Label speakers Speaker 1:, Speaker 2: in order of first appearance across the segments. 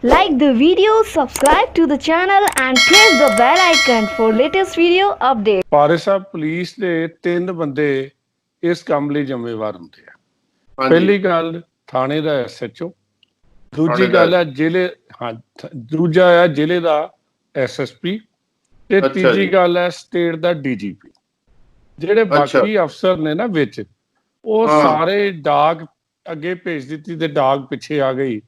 Speaker 1: Like the video, subscribe to the channel and press the bell icon for latest video updates.
Speaker 2: Faris Sahib police ਦੇ 3 ਬੰਦੇ ਇਸ ਕੰਮ ਲਈ ਜ਼ਿੰਮੇਵਾਰ ਹੁੰਦੇ ਆ।
Speaker 3: ਹਾਂਜੀ
Speaker 2: ਪਹਿਲੀ ਗੱਲ ਥਾਣੇ ਦਾ ਐਸਐਚਓ, ਦੂਜੀ
Speaker 3: ਥਾਣੇ ਦਾ
Speaker 2: ਗੱਲ ਹੈ ਜ਼ਿਲ੍ਹੇ ਦੂਜਾ ਆ ਜ਼ਿਲ੍ਹੇ ਦਾ ਐਸਐਸਪੀ ਤੇ
Speaker 3: ਅੱਛਾ
Speaker 2: ਤੀਜੀ
Speaker 3: ਜੀ।
Speaker 2: ਗੱਲ ਹੈ ਸਟੇਟ ਦਾ ਡੀਜੀਪੀ। ਜਿਹੜੇ
Speaker 3: ਅੱਛਾ।
Speaker 2: ਬਾਕੀ ਅਫਸਰ ਨੇ ਨਾ ਵਿੱਚ, ਉਹ
Speaker 3: ਹਾਂ।
Speaker 2: ਸਾਰੇ ਡਾਕ ਅੱਗੇ ਭੇਜ ਦਿੱਤੀ ਤੇ ਡਾਕ ਪਿੱਛੇ ਆ ਗਈ।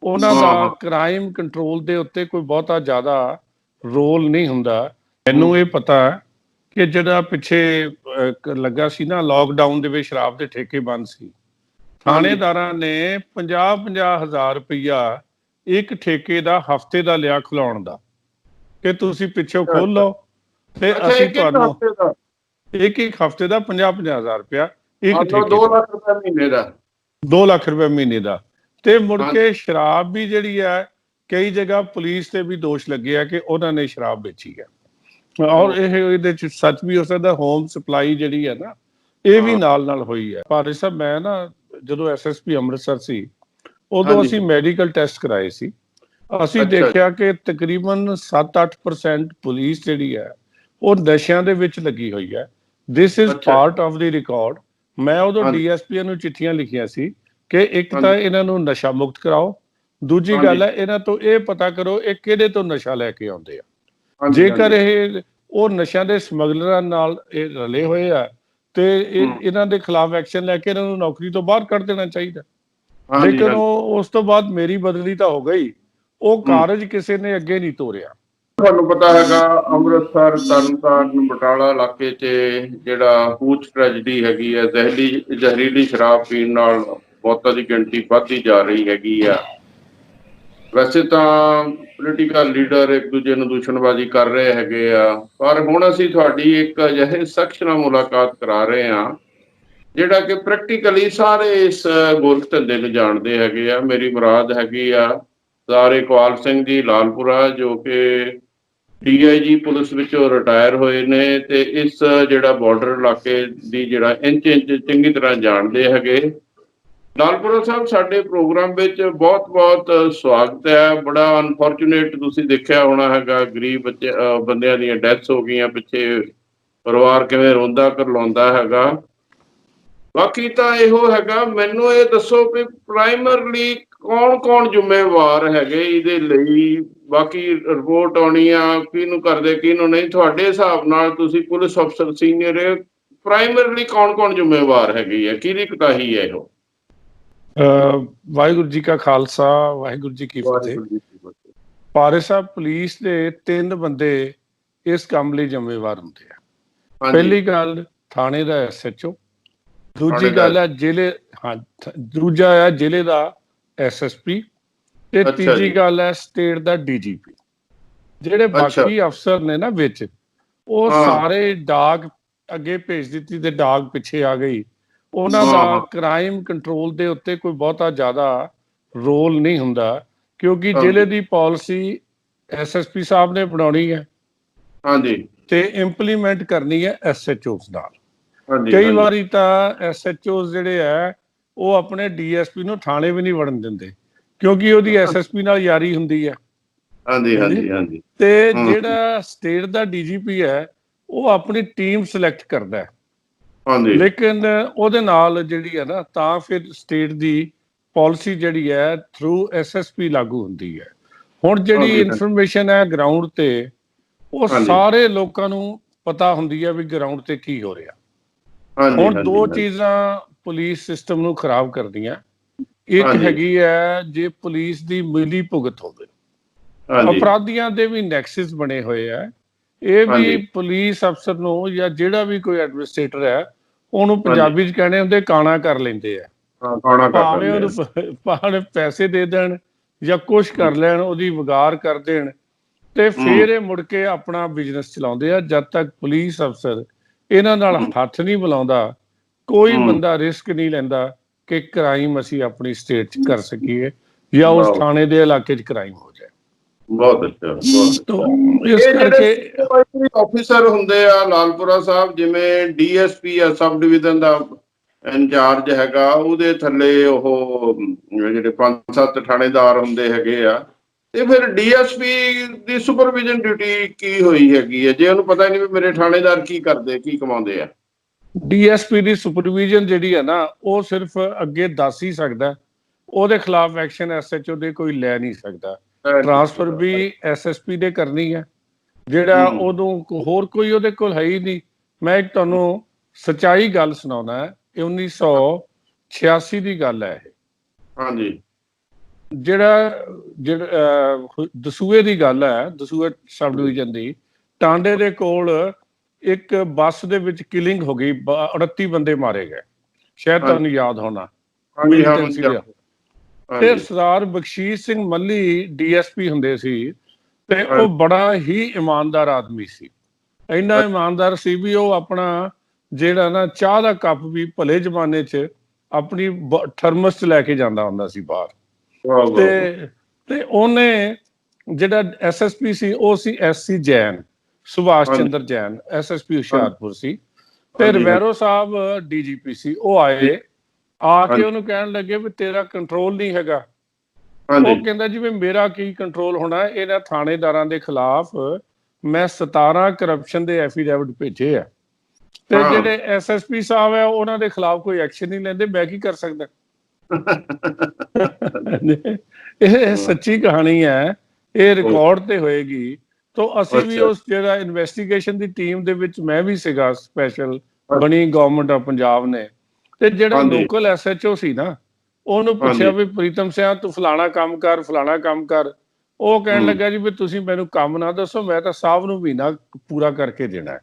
Speaker 2: ਉਹਨਾਂ
Speaker 3: ਹਾਂ,
Speaker 2: ਦਾ
Speaker 3: ਹਾਂ।
Speaker 2: ਕ੍ਰਾਈਮ ਕੰਟਰੋਲ ਦੇ ਉੱਤੇ ਕੋਈ ਬਹੁਤਾ ਜ਼ਿਆਦਾ ਰੋਲ ਨਹੀਂ ਹੁੰਦਾ। ਮੈਨੂੰ ਇਹ ਪਤਾ ਹੈ ਕਿ ਜਿਹੜਾ ਪਿੱਛੇ ਲੱਗਾ ਸੀ ਨਾ ਲਾਕਡਾਊਨ ਦੇ ਵਿੱਚ ਸ਼ਰਾਬ ਦੇ ਠੇਕੇ ਬੰਦ ਸੀ, ਥਾਣੇਦਾਰਾਂ ਨੇ 50-50 ਹਜ਼ਾਰ ਰੁਪਈਆ ਇੱਕ ਠੇਕੇ ਦਾ ਹਫਤੇ ਦਾ ਲਿਆ ਖੁਲਾਉਣ ਦਾ, ਕਿ ਤੁਸੀਂ ਪਿੱਛੋਂ ਖੋਲ ਲਓ ਤੇ
Speaker 3: ਅੱਛਾ,
Speaker 2: ਅਸੀਂ
Speaker 3: ਇੱਕ
Speaker 2: ਤੁਹਾਨੂੰ
Speaker 3: ਹਫ਼ਤੇ ਦਾ
Speaker 2: ਇੱਕ ਹਫਤੇ ਦਾ 50-50 ਹਜ਼ਾਰ ਰੁਪਇਆ ਇੱਕ
Speaker 3: ਮਤਲਬ
Speaker 2: ਠੇਕੇ
Speaker 3: 2 ਲੱਖ ਰੁਪਏ ਮਹੀਨੇ ਦਾ
Speaker 2: 2 ਲੱਖ ਰੁਪਏ ਮਹੀਨੇ ਦਾ। ਤੇ ਮੁੜ
Speaker 3: ਹਾਂ।
Speaker 2: ਕੇ ਸ਼ਰਾਬ ਵੀ ਜਿਹੜੀ ਹੈ, ਕਈ ਜਗ੍ਹਾ ਪੁਲਿਸ ਤੇ ਵੀ ਦੋਸ਼ ਲੱਗੇ ਆ ਕਿ ਉਹਨਾਂ ਨੇ ਸ਼ਰਾਬ ਵੇਚੀ ਹੈ। ਔਰ ਇਹਦੇ ਚ ਸੱਚ ਵੀ ਹੋ ਸਕਦਾ, ਹੋਮ ਸਪਲਾਈ ਜਿਹੜੀ ਹੈ ਨਾ, ਇਹ ਵੀ
Speaker 3: ਹਾਂ।
Speaker 2: ਨਾਲ ਹੋਈ ਹੈ। ਭਾਰਤ ਸਾਹਿਬ, ਮੈਂ ਨਾ ਜਦੋਂ ਐਸਐਸਪੀ ਅੰਮ੍ਰਿਤਸਰ ਸੀ, ਉਦੋਂ
Speaker 3: ਹਾਂਜੀ।
Speaker 2: ਅਸੀਂ ਮੈਡੀਕਲ ਟੈਸਟ ਕਰਾਏ ਸੀ। ਅਸੀਂ
Speaker 3: ਅੱਛਾ।
Speaker 2: ਦੇਖਿਆ ਕਿ ਤਕਰੀਬਨ 7-8% ਪੁਲਿਸ ਜਿਹੜੀ ਹੈ ਉਹ ਨਸ਼ਿਆਂ ਦੇ ਵਿੱਚ ਲੱਗੀ ਹੋਈ ਹੈ। ਦਿਸ ਇਜ਼
Speaker 3: ਅੱਛਾ।
Speaker 2: Part of the record. ਮੈਂ ਉਦੋਂ
Speaker 3: ਹਾਂਜੀ।
Speaker 2: ਡੀਐਸਪੀ ਨੂੰ ਚਿੱਠੀਆਂ ਲਿਖੀਆਂ ਸੀ ਕਿ ਇੱਕ ਤਾਂ
Speaker 3: ਹਾਂਜੀ।
Speaker 2: ਇਹਨਾਂ ਨੂੰ ਨਸ਼ਾ ਮੁਕਤ ਕਰਾਓ, ਦੂਜੀ ਗੱਲ
Speaker 3: ਹਾਂਜੀ।
Speaker 2: ਹੈ ਇਹਨਾਂ ਤੋਂ ਇਹ ਪਤਾ ਕਰੋ ਇਹ ਕਿਹੜੇ ਤੋਂ ਨਸ਼ਾ ਲੈ ਕੇ ਆਉਂਦੇ ਆ।
Speaker 3: ਹਾਂਜੀ,
Speaker 2: ਜੇਕਰ
Speaker 3: ਹਾਂਜੀ।
Speaker 2: ਇਹ ਉਹ ਨਸ਼ਿਆਂ ਦੇ ਸਮਗਲਰਾਂ ਨਾਲ ਇਹ ਰਲੇ ਹੋਏ ਆ ਤੇ ਇਹਨਾਂ ਦੇ ਖਿਲਾਫ ਐਕਸ਼ਨ ਲੈ ਕੇ ਇਹਨਾਂ ਨੂੰ ਨੌਕਰੀ ਤੋਂ ਬਾਹਰ ਕੱਢ ਦੇਣਾ ਚਾਹੀਦਾ।
Speaker 3: ਹਾਂਜੀ,
Speaker 2: ਲੇਕਿਨ
Speaker 3: ਹਾਂਜੀ।
Speaker 2: ਉਹ ਉਸ ਤੋਂ ਬਾਅਦ ਮੇਰੀ ਬਦਲੀ ਤਾਂ ਹੋ ਗਈ, ਉਹ ਕਾਰਜ ਕਿਸੇ ਨੇ ਅੱਗੇ ਨਹੀਂ ਤੋਰਿਆ।
Speaker 3: ਤੁਹਾਨੂੰ ਪਤਾ ਹੈਗਾ, ਅੰਮ੍ਰਿਤਸਰ, ਤਰਨਤਾਰਨ, ਬਟਾਲਾ ਇਲਾਕੇ 'ਚ ਜਿਹੜਾ ਹੂਚ ਟ੍ਰੈਜਡੀ ਹੈਗੀ ਹੈ, ਜ਼ਹਿਰੀਲੀ ਸ਼ਰਾਬ ਪੀਣ ਨਾਲ ਮੌਤਾਂ ਦੀ ਗਿਣਤੀ ਵੱਧਦੀ ਜਾ ਰਹੀ ਹੈਗੀ ਆ। ਵੈਸੇ ਤਾਂ ਪੋਲੀਟੀਕਲ ਲੀਡਰ ਇੱਕ ਦੂਜੇ ਨੂੰ ਦੂਸ਼ਣਬਾਜ਼ੀ ਕਰ ਰਹੇ ਹੈਗੇ ਆ, ਪਰ ਹੁਣ ਅਸੀਂ ਤੁਹਾਡੀ ਇੱਕ ਅਜਿਹੇ ਸ਼ਖਸ ਨਾਲ ਮੁਲਾਕਾਤ ਕਰਾ ਰਹੇ ਹਾਂ ਜਿਹੜਾ ਕਿ ਪ੍ਰੈਕਟੀਕਲੀ ਸਾਰੇ ਇਸ ਗੋਰਖ ਧੰਦੇ ਨੂੰ ਜਾਣਦੇ ਹੈਗੇ ਆ। ਮੇਰੀ ਮੁਰਾਦ ਹੈਗੀ ਆ ਸਰਦਾਰ ਇਕਬਾਲ ਸਿੰਘ ਜੀ ਲਾਲਪੁਰਾ, ਜੋ ਕਿ DIG ਪੁਲਿਸ ਵਿੱਚੋਂ ਰਿਟਾਇਰ ਹੋਏ ਨੇ ਤੇ ਇਸ ਜਿਹੜਾ ਬਾਰਡਰ ਇਲਾਕੇ ਦੀ ਜਿਹੜਾ ਇੰਚ ਚੰਗੀ ਤਰ੍ਹਾਂ ਜਾਣਦੇ ਹੈਗੇ। ਲਾਲਪੁਰਾ ਸਾਹਿਬ, ਸਾਡੇ ਪ੍ਰੋਗਰਾਮ ਵਿੱਚ ਬਹੁਤ ਸਵਾਗਤ ਹੈ। ਬੜਾ ਅਨਫੋਰਚੂਨੇਟ ਤੁਸੀਂ ਦੇਖਿਆ ਹੋਣਾ ਹੈਗਾ, ਗਰੀਬ ਬੱਚੇ ਬੰਦਿਆਂ ਦੀਆਂ ਡੈਥਸ ਹੋ ਗਈਆਂ ਪਿੱਛੇ, ਪਰਿਵਾਰ ਕਿਵੇਂ ਰੋਂਦਾ ਕਰਲਾਉਂਦਾ ਹੈਗਾ। ਬਾਕੀ ਤਾਂ ਇਹੋ ਹੈਗਾ, ਮੈਨੂੰ ਇਹ ਦੱਸੋ ਕਿ ਪ੍ਰਾਈਮਰਲੀ ਕੌਣ ਜ਼ਿੰਮੇਵਾਰ ਹੈਗੇ ਇਹਦੇ ਲਈ। ਬਾਕੀ ਰਿਪੋਰਟ ਆਉਣੀ ਆ ਕਿਹਨੂੰ ਕਰਦੇ ਕਿਹਨੂੰ ਨਹੀਂ। ਤੁਹਾਡੇ ਹਿਸਾਬ ਨਾਲ, ਤੁਸੀਂ ਪੁਲਿਸ ਅਫਸਰ ਸੀਨੀਅਰ, ਪ੍ਰਾਈਮਰਲੀ ਕੌਣ ਜ਼ਿੰਮੇਵਾਰ ਹੈਗੀ ਹੈ, ਕਿਹਦੀ ਕੁਤਾਹੀ ਹੈ ਇਹੋ?
Speaker 2: ਵਾਹਿਗੁਰੂ ਜੀ ਕਾ ਖਾਲਸਾ, ਵਾਹਿਗੁਰੂ ਜੀ ਕੀ ਫਤਿਹ। ਭਾਰਤ ਸਾਹਿਬ, ਪੁਲਿਸ ਦੇ 3 ਬੰਦੇ ਇਸ ਕੰਮ ਲਈ ਜ਼ਿੰਮੇਵਾਰ ਹੁੰਦੇ ਆ। ਪਹਿਲੀ ਗੱਲ ਥਾਣੇ ਦਾ ਐਸਐਚਓ, ਦੂਜੀ ਗੱਲ ਹੈ ਦੂਜਾ ਆ ਜ਼ਿਲ੍ਹੇ ਦਾ ਐਸਐਸਪੀ ਤੇ ਤੀਜੀ ਗੱਲ ਹੈ ਸਟੇਟ ਦਾ ਡੀਜੀਪੀ। ਜਿਹੜੇ ਬਾਕੀ ਅਫਸਰ ਨੇ ਨਾ ਵਿੱਚ, ਉਹ ਸਾਰੇ ਡਾਕ ਅੱਗੇ ਭੇਜ ਦਿੱਤੀ ਤੇ ਡਾਕ ਪਿੱਛੇ ਆ ਗਈ। ਉਹਨਾਂ ਦਾ ਕ੍ਰਾਈਮ ਕੰਟਰੋਲ ਦੇ ਉੱਤੇ ਕੋਈ ਬਹੁਤਾ ਜ਼ਿਆਦਾ ਰੋਲ ਨਹੀਂ ਹੁੰਦਾ, ਕਿਉਂਕਿ ਜ਼ਿਲ੍ਹੇ ਦੀ ਪਾਲਿਸੀ ਐਸਐਸਪੀ ਸਾਹਿਬ ਨੇ ਬਣਾਉਣੀ ਹੈ ਤੇ ਇੰਪਲੀਮੈਂਟ ਕਰਨੀ ਹੈ ਐਸਐਚਓਸ ਨਾਲ। ਕਈ ਵਾਰੀ ਤਾਂ ਐਸਐਚਓਸ ਜਿਹੜੇ ਆ ਉਹ ਆਪਣੇ ਡੀਐਸਪੀ ਨੂੰ ਥਾਣੇ ਵੀ ਨਹੀਂ ਵੜਨ ਦਿੰਦੇ, ਕਿਉਂਕਿ ਉਹਦੀ ਐਸਐਸਪੀ ਨਾਲ ਯਾਰੀ ਹੁੰਦੀ ਹੈ। ਤੇ ਜਿਹੜਾ ਸਟੇਟ ਦਾ ਡੀਜੀਪੀ ਹੈ, ਉਹ ਆਪਣੀ ਟੀਮ ਸਿਲੈਕਟ ਕਰਦਾ ਹੈ, ਲੇਕਿਨ ਉਹਦੇ ਨਾਲ ਜਿਹੜੀ ਹੈ ਨਾ, ਤਾਂ ਫਿਰ ਸਟੇਟ ਦੀ ਪਾਲਿਸੀ ਜਿਹੜੀ ਹੈ ਥਰੂ ਐਸਐਸਪੀ ਲਾਗੂ ਹੁੰਦੀ ਹੈ। ਹੁਣ ਜਿਹੜੀ ਇਨਫੋਰਮੇਸ਼ਨ ਹੈ ਗਰਾਊਂਡ ਤੇ, ਉਹ ਸਾਰੇ ਲੋਕਾਂ ਨੂੰ ਪਤਾ ਹੁੰਦੀ ਹੈ ਵੀ ਗਰਾਊਂਡ ਤੇ ਕੀ ਹੋ ਰਿਹਾ। ਹੁਣ 2 ਚੀਜ਼ਾਂ ਪੁਲਿਸ ਸਿਸਟਮ ਨੂੰ ਖਰਾਬ ਕਰਦੀਆਂ। ਇੱਕ ਹੈਗੀ ਹੈ, ਜੇ ਪੁਲਿਸ ਦੀ ਮਿਲੀ ਭੁਗਤ ਹੋਵੇ, ਅਪਰਾਧੀਆਂ ਦੇ ਵੀ ਨੈਕਸਸ ਬਣੇ ਹੋਏ ਆ। ਇਹ ਵੀ ਪੁਲਿਸ ਅਫਸਰ ਨੂੰ ਜਾਂ ਜਿਹੜਾ ਵੀ ਕੋਈ ਐਡਮਿਨਿਸਟ੍ਰੇਟਰ ਹੈ, ਉਹਨੂੰ ਪੰਜਾਬੀ 'ਚ ਕਹਿੰਦੇ ਹੁੰਦੇ ਕਾਣਾ ਕਰ ਲੈਂਦੇ ਆ। ਭਾਵੇਂ ਉਹਨੂੰ ਪੈਸੇ ਦੇ ਦੇਣ ਜਾਂ ਕੁਛ ਕਰ ਲੈਣ, ਉਹਦੀ ਵਿਗਾੜ ਕਰ ਦੇਣ, ਤੇ ਫਿਰ ਇਹ ਮੁੜ ਕੇ ਆਪਣਾ ਬਿਜ਼ਨਸ ਚਲਾਉਂਦੇ ਆ। ਜਦ ਤੱਕ ਪੁਲਿਸ ਅਫਸਰ ਇਹਨਾਂ ਨਾਲ ਹੱਥ ਨਹੀਂ ਮਿਲਾਉਂਦਾ, ਕੋਈ ਬੰਦਾ ਰਿਸਕ ਨਹੀਂ ਲੈਂਦਾ ਕਿ ਕ੍ਰਾਈਮ ਅਸੀਂ ਆਪਣੀ ਸਟੇਟ 'ਚ ਕਰ ਸਕੀਏ ਜਾਂ ਉਸ ਥਾਣੇ ਦੇ ਇਲਾਕੇ 'ਚ ਕ੍ਰਾਈਮ ਹੋ ਜਾਏ।
Speaker 3: ਬਹੁਤ ਅੱਛਾ।
Speaker 2: ਇਸ ਕਰਕੇ
Speaker 3: ਆਫੀਸਰ ਹੁੰਦੇ ਆ ਲਾਲਪੁਰਾ ਸਾਹਿਬ, ਜਿਵੇਂ ਡੀਐਸਪੀ ਆ, ਸਬ ਡਿਵੀਜ਼ਨ ਦਾ ਇੰਚਾਰਜ ਹੈਗਾ, ਉਹਦੇ ਥੱਲੇ ਉਹ ਜਿਹੜੇ 5-7 ਥਾਣੇਦਾਰ ਹੁੰਦੇ ਹੈਗੇ ਆ। ਤੇ ਫਿਰ ਡੀਐਸਪੀ ਦੀ ਸੁਪਰਵਿਜ਼ਨ ਡਿਊਟੀ ਕੀ ਹੋਈ ਹੈਗੀ ਹੈ, ਜੇ ਉਹਨੂੰ ਪਤਾ ਹੀ ਨਹੀਂ ਵੀ ਮੇਰੇ ਥਾਣੇਦਾਰ ਕੀ ਕਰਦੇ, ਕੀ ਕਮਾਉਂਦੇ ਆ?
Speaker 2: ਡੀਐਸਪੀ ਦੀ ਸੁਪਰਵਿਜ਼ਨ ਜਿਹੜੀ ਹੈ ਨਾ, ਉਹ ਸਿਰਫ ਅੱਗੇ ਦੱਸ ਹੀ ਸਕਦਾ, ਉਹਦੇ ਖਿਲਾਫ ਐਕਸ਼ਨ ਐਸਐਚਓ ਦੇ ਕੋਈ ਲੈ ਨਹੀਂ ਸਕਦਾ। ਟ੍ਰਾਂਸਫਰ ਵੀ ਐਸਐਸਪੀ ਦੇ ਕਰਨੀ ਹੈ, ਜਿਹੜਾ ਉਦੋਂ ਹੋਰ ਕੋਈ ਉਹਦੇ ਕੋਲ ਹੈ ਹੀ ਨਹੀਂ। ਮੈਂ ਇੱਕ ਤੁਹਾਨੂੰ ਸੱਚਾਈ ਗੱਲ ਸੁਣਾਉਣਾ ਹੈ, 1986 ਦੀ ਗੱਲ ਹੈ ਇਹ।
Speaker 3: ਹਾਂਜੀ।
Speaker 2: ਜਿਹੜਾ ਦਸੂਏ ਦੀ ਗੱਲ ਹੈ, ਦਸੂਏ ਸਬ ਡਿਵੀਜ਼ਨ ਦੀ, ਟਾਂਡੇ ਦੇ ਕੋਲ ਇੱਕ ਬੱਸ ਦੇ ਵਿੱਚ ਕਿਲਿੰਗ ਹੋ ਗਈ, 38 ਬੰਦੇ ਮਾਰੇ ਗਏ, ਸ਼ਾਇਦ ਤੁਹਾਨੂੰ ਯਾਦ ਹੋਣਾ। ਤੇ ਸਰਦਾਰ ਬਖਸ਼ੀਸ਼ ਸਿੰਘ ਮੱਲੀ ਡੀਐਸਪੀ ਹੁੰਦੇ ਸੀ, ਤੇ ਉਹ ਬੜਾ ਹੀ ਇਮਾਨਦਾਰ ਆਦਮੀ ਸੀ। ਇੰਨਾ ਇਮਾਨਦਾਰ ਸੀ ਵੀ ਉਹ ਆਪਣਾ ਜਿਹੜਾ ਨਾ ਚਾਹ ਦਾ ਕੱਪ ਵੀ ਭਲੇ ਜ਼ਮਾਨੇ 'ਚ ਆਪਣੀ ਥਰਮਸ 'ਚ ਲੈ ਕੇ ਜਾਂਦਾ ਹੁੰਦਾ ਸੀ ਬਾਹਰ। ਤੇ ਉਹਨੇ ਜਿਹੜਾ ਐਸਐਸਪੀ ਸੀ, ਉਹ ਸੀ ਐਸਸੀ ਜੈਨ, ਸੁਭਾਸ਼ ਚੰਦਰ ਜੈਨ, ਐਸਐਸਪੀ ਹੁਸ਼ਿਆਰਪੁਰ ਸੀ। ਤੇ ਰਵੈਰੋ ਸਾਹਿਬ ਡੀਜੀਪੀ ਸੀ। ਉਹ ਆਏ, ਆ ਕੇ ਉਹਨੂੰ ਕਹਿਣ ਲੱਗੇ ਵੀ ਤੇਰਾ ਕੰਟਰੋਲ ਨਹੀਂ ਹੈਗਾ। ਉਹ ਕਹਿੰਦਾ ਜੀ ਵੀ ਮੇਰਾ ਕੀ ਕੰਟਰੋਲ ਹੋਣਾ, ਇਹਨਾਂ ਥਾਣੇਦਾਰਾਂ ਦੇ ਖਿਲਾਫ ਮੈਂ 17 ਕਰਪਸ਼ਨ ਦੇ ਐਫੀਡੇਵਿਟ ਭੇਜੇ ਆ, ਤੇ ਜਿਹੜੇ ਐਸਐਸਪੀ ਸਾਹਿਬ ਆ ਉਹਨਾਂ ਦੇ ਖਿਲਾਫ ਕੋਈ ਐਕਸ਼ਨ ਨਹੀਂ ਲੈਂਦੇ, ਮੈਂ ਕੀ ਕਰ ਸਕਦਾ? ਇਹ ਸੱਚੀ ਕਹਾਣੀ ਹੈ, ਇਹ ਰਿਕਾਰਡ ਤੇ ਹੋਏਗੀ। ਤਾਂ ਅਸੀਂ ਵੀ ਉਸ ਜਿਹੜਾ ਇਨਵੈਸਟੀਗੇਸ਼ਨ ਦੀ ਟੀਮ ਦੇ ਵਿੱਚ ਮੈਂ ਵੀ ਸੀਗਾ, ਸਪੈਸ਼ਲ ਬਣੀ ਗਵਰਨਮੈਂਟ ਆਫ ਪੰਜਾਬ ਨੇ। ਤੇ ਜਿਹੜਾ ਲੋਕਲ ਐਸਐਚਓ ਸੀ ਨਾ, ਉਹਨੂੰ ਪੁੱਛਿਆ ਵੀ ਪ੍ਰੀਤਮ ਸਿੰਘ ਤੂੰ ਫਲਾਣਾ ਕੰਮ ਕਰ, ਫਲਾਣਾ ਕੰਮ ਕਰ। ਉਹ ਕਹਿਣ ਲੱਗਾ ਜੀ ਵੀ ਤੁਸੀਂ ਮੈਨੂੰ ਕੰਮ ਨਾ ਦੱਸੋ, ਮੈਂ ਤਾਂ ਸਾਹਿਬ ਨੂੰ ਮਹੀਨਾ ਪੂਰਾ ਕਰਕੇ ਦੇਣਾ ਹੈ,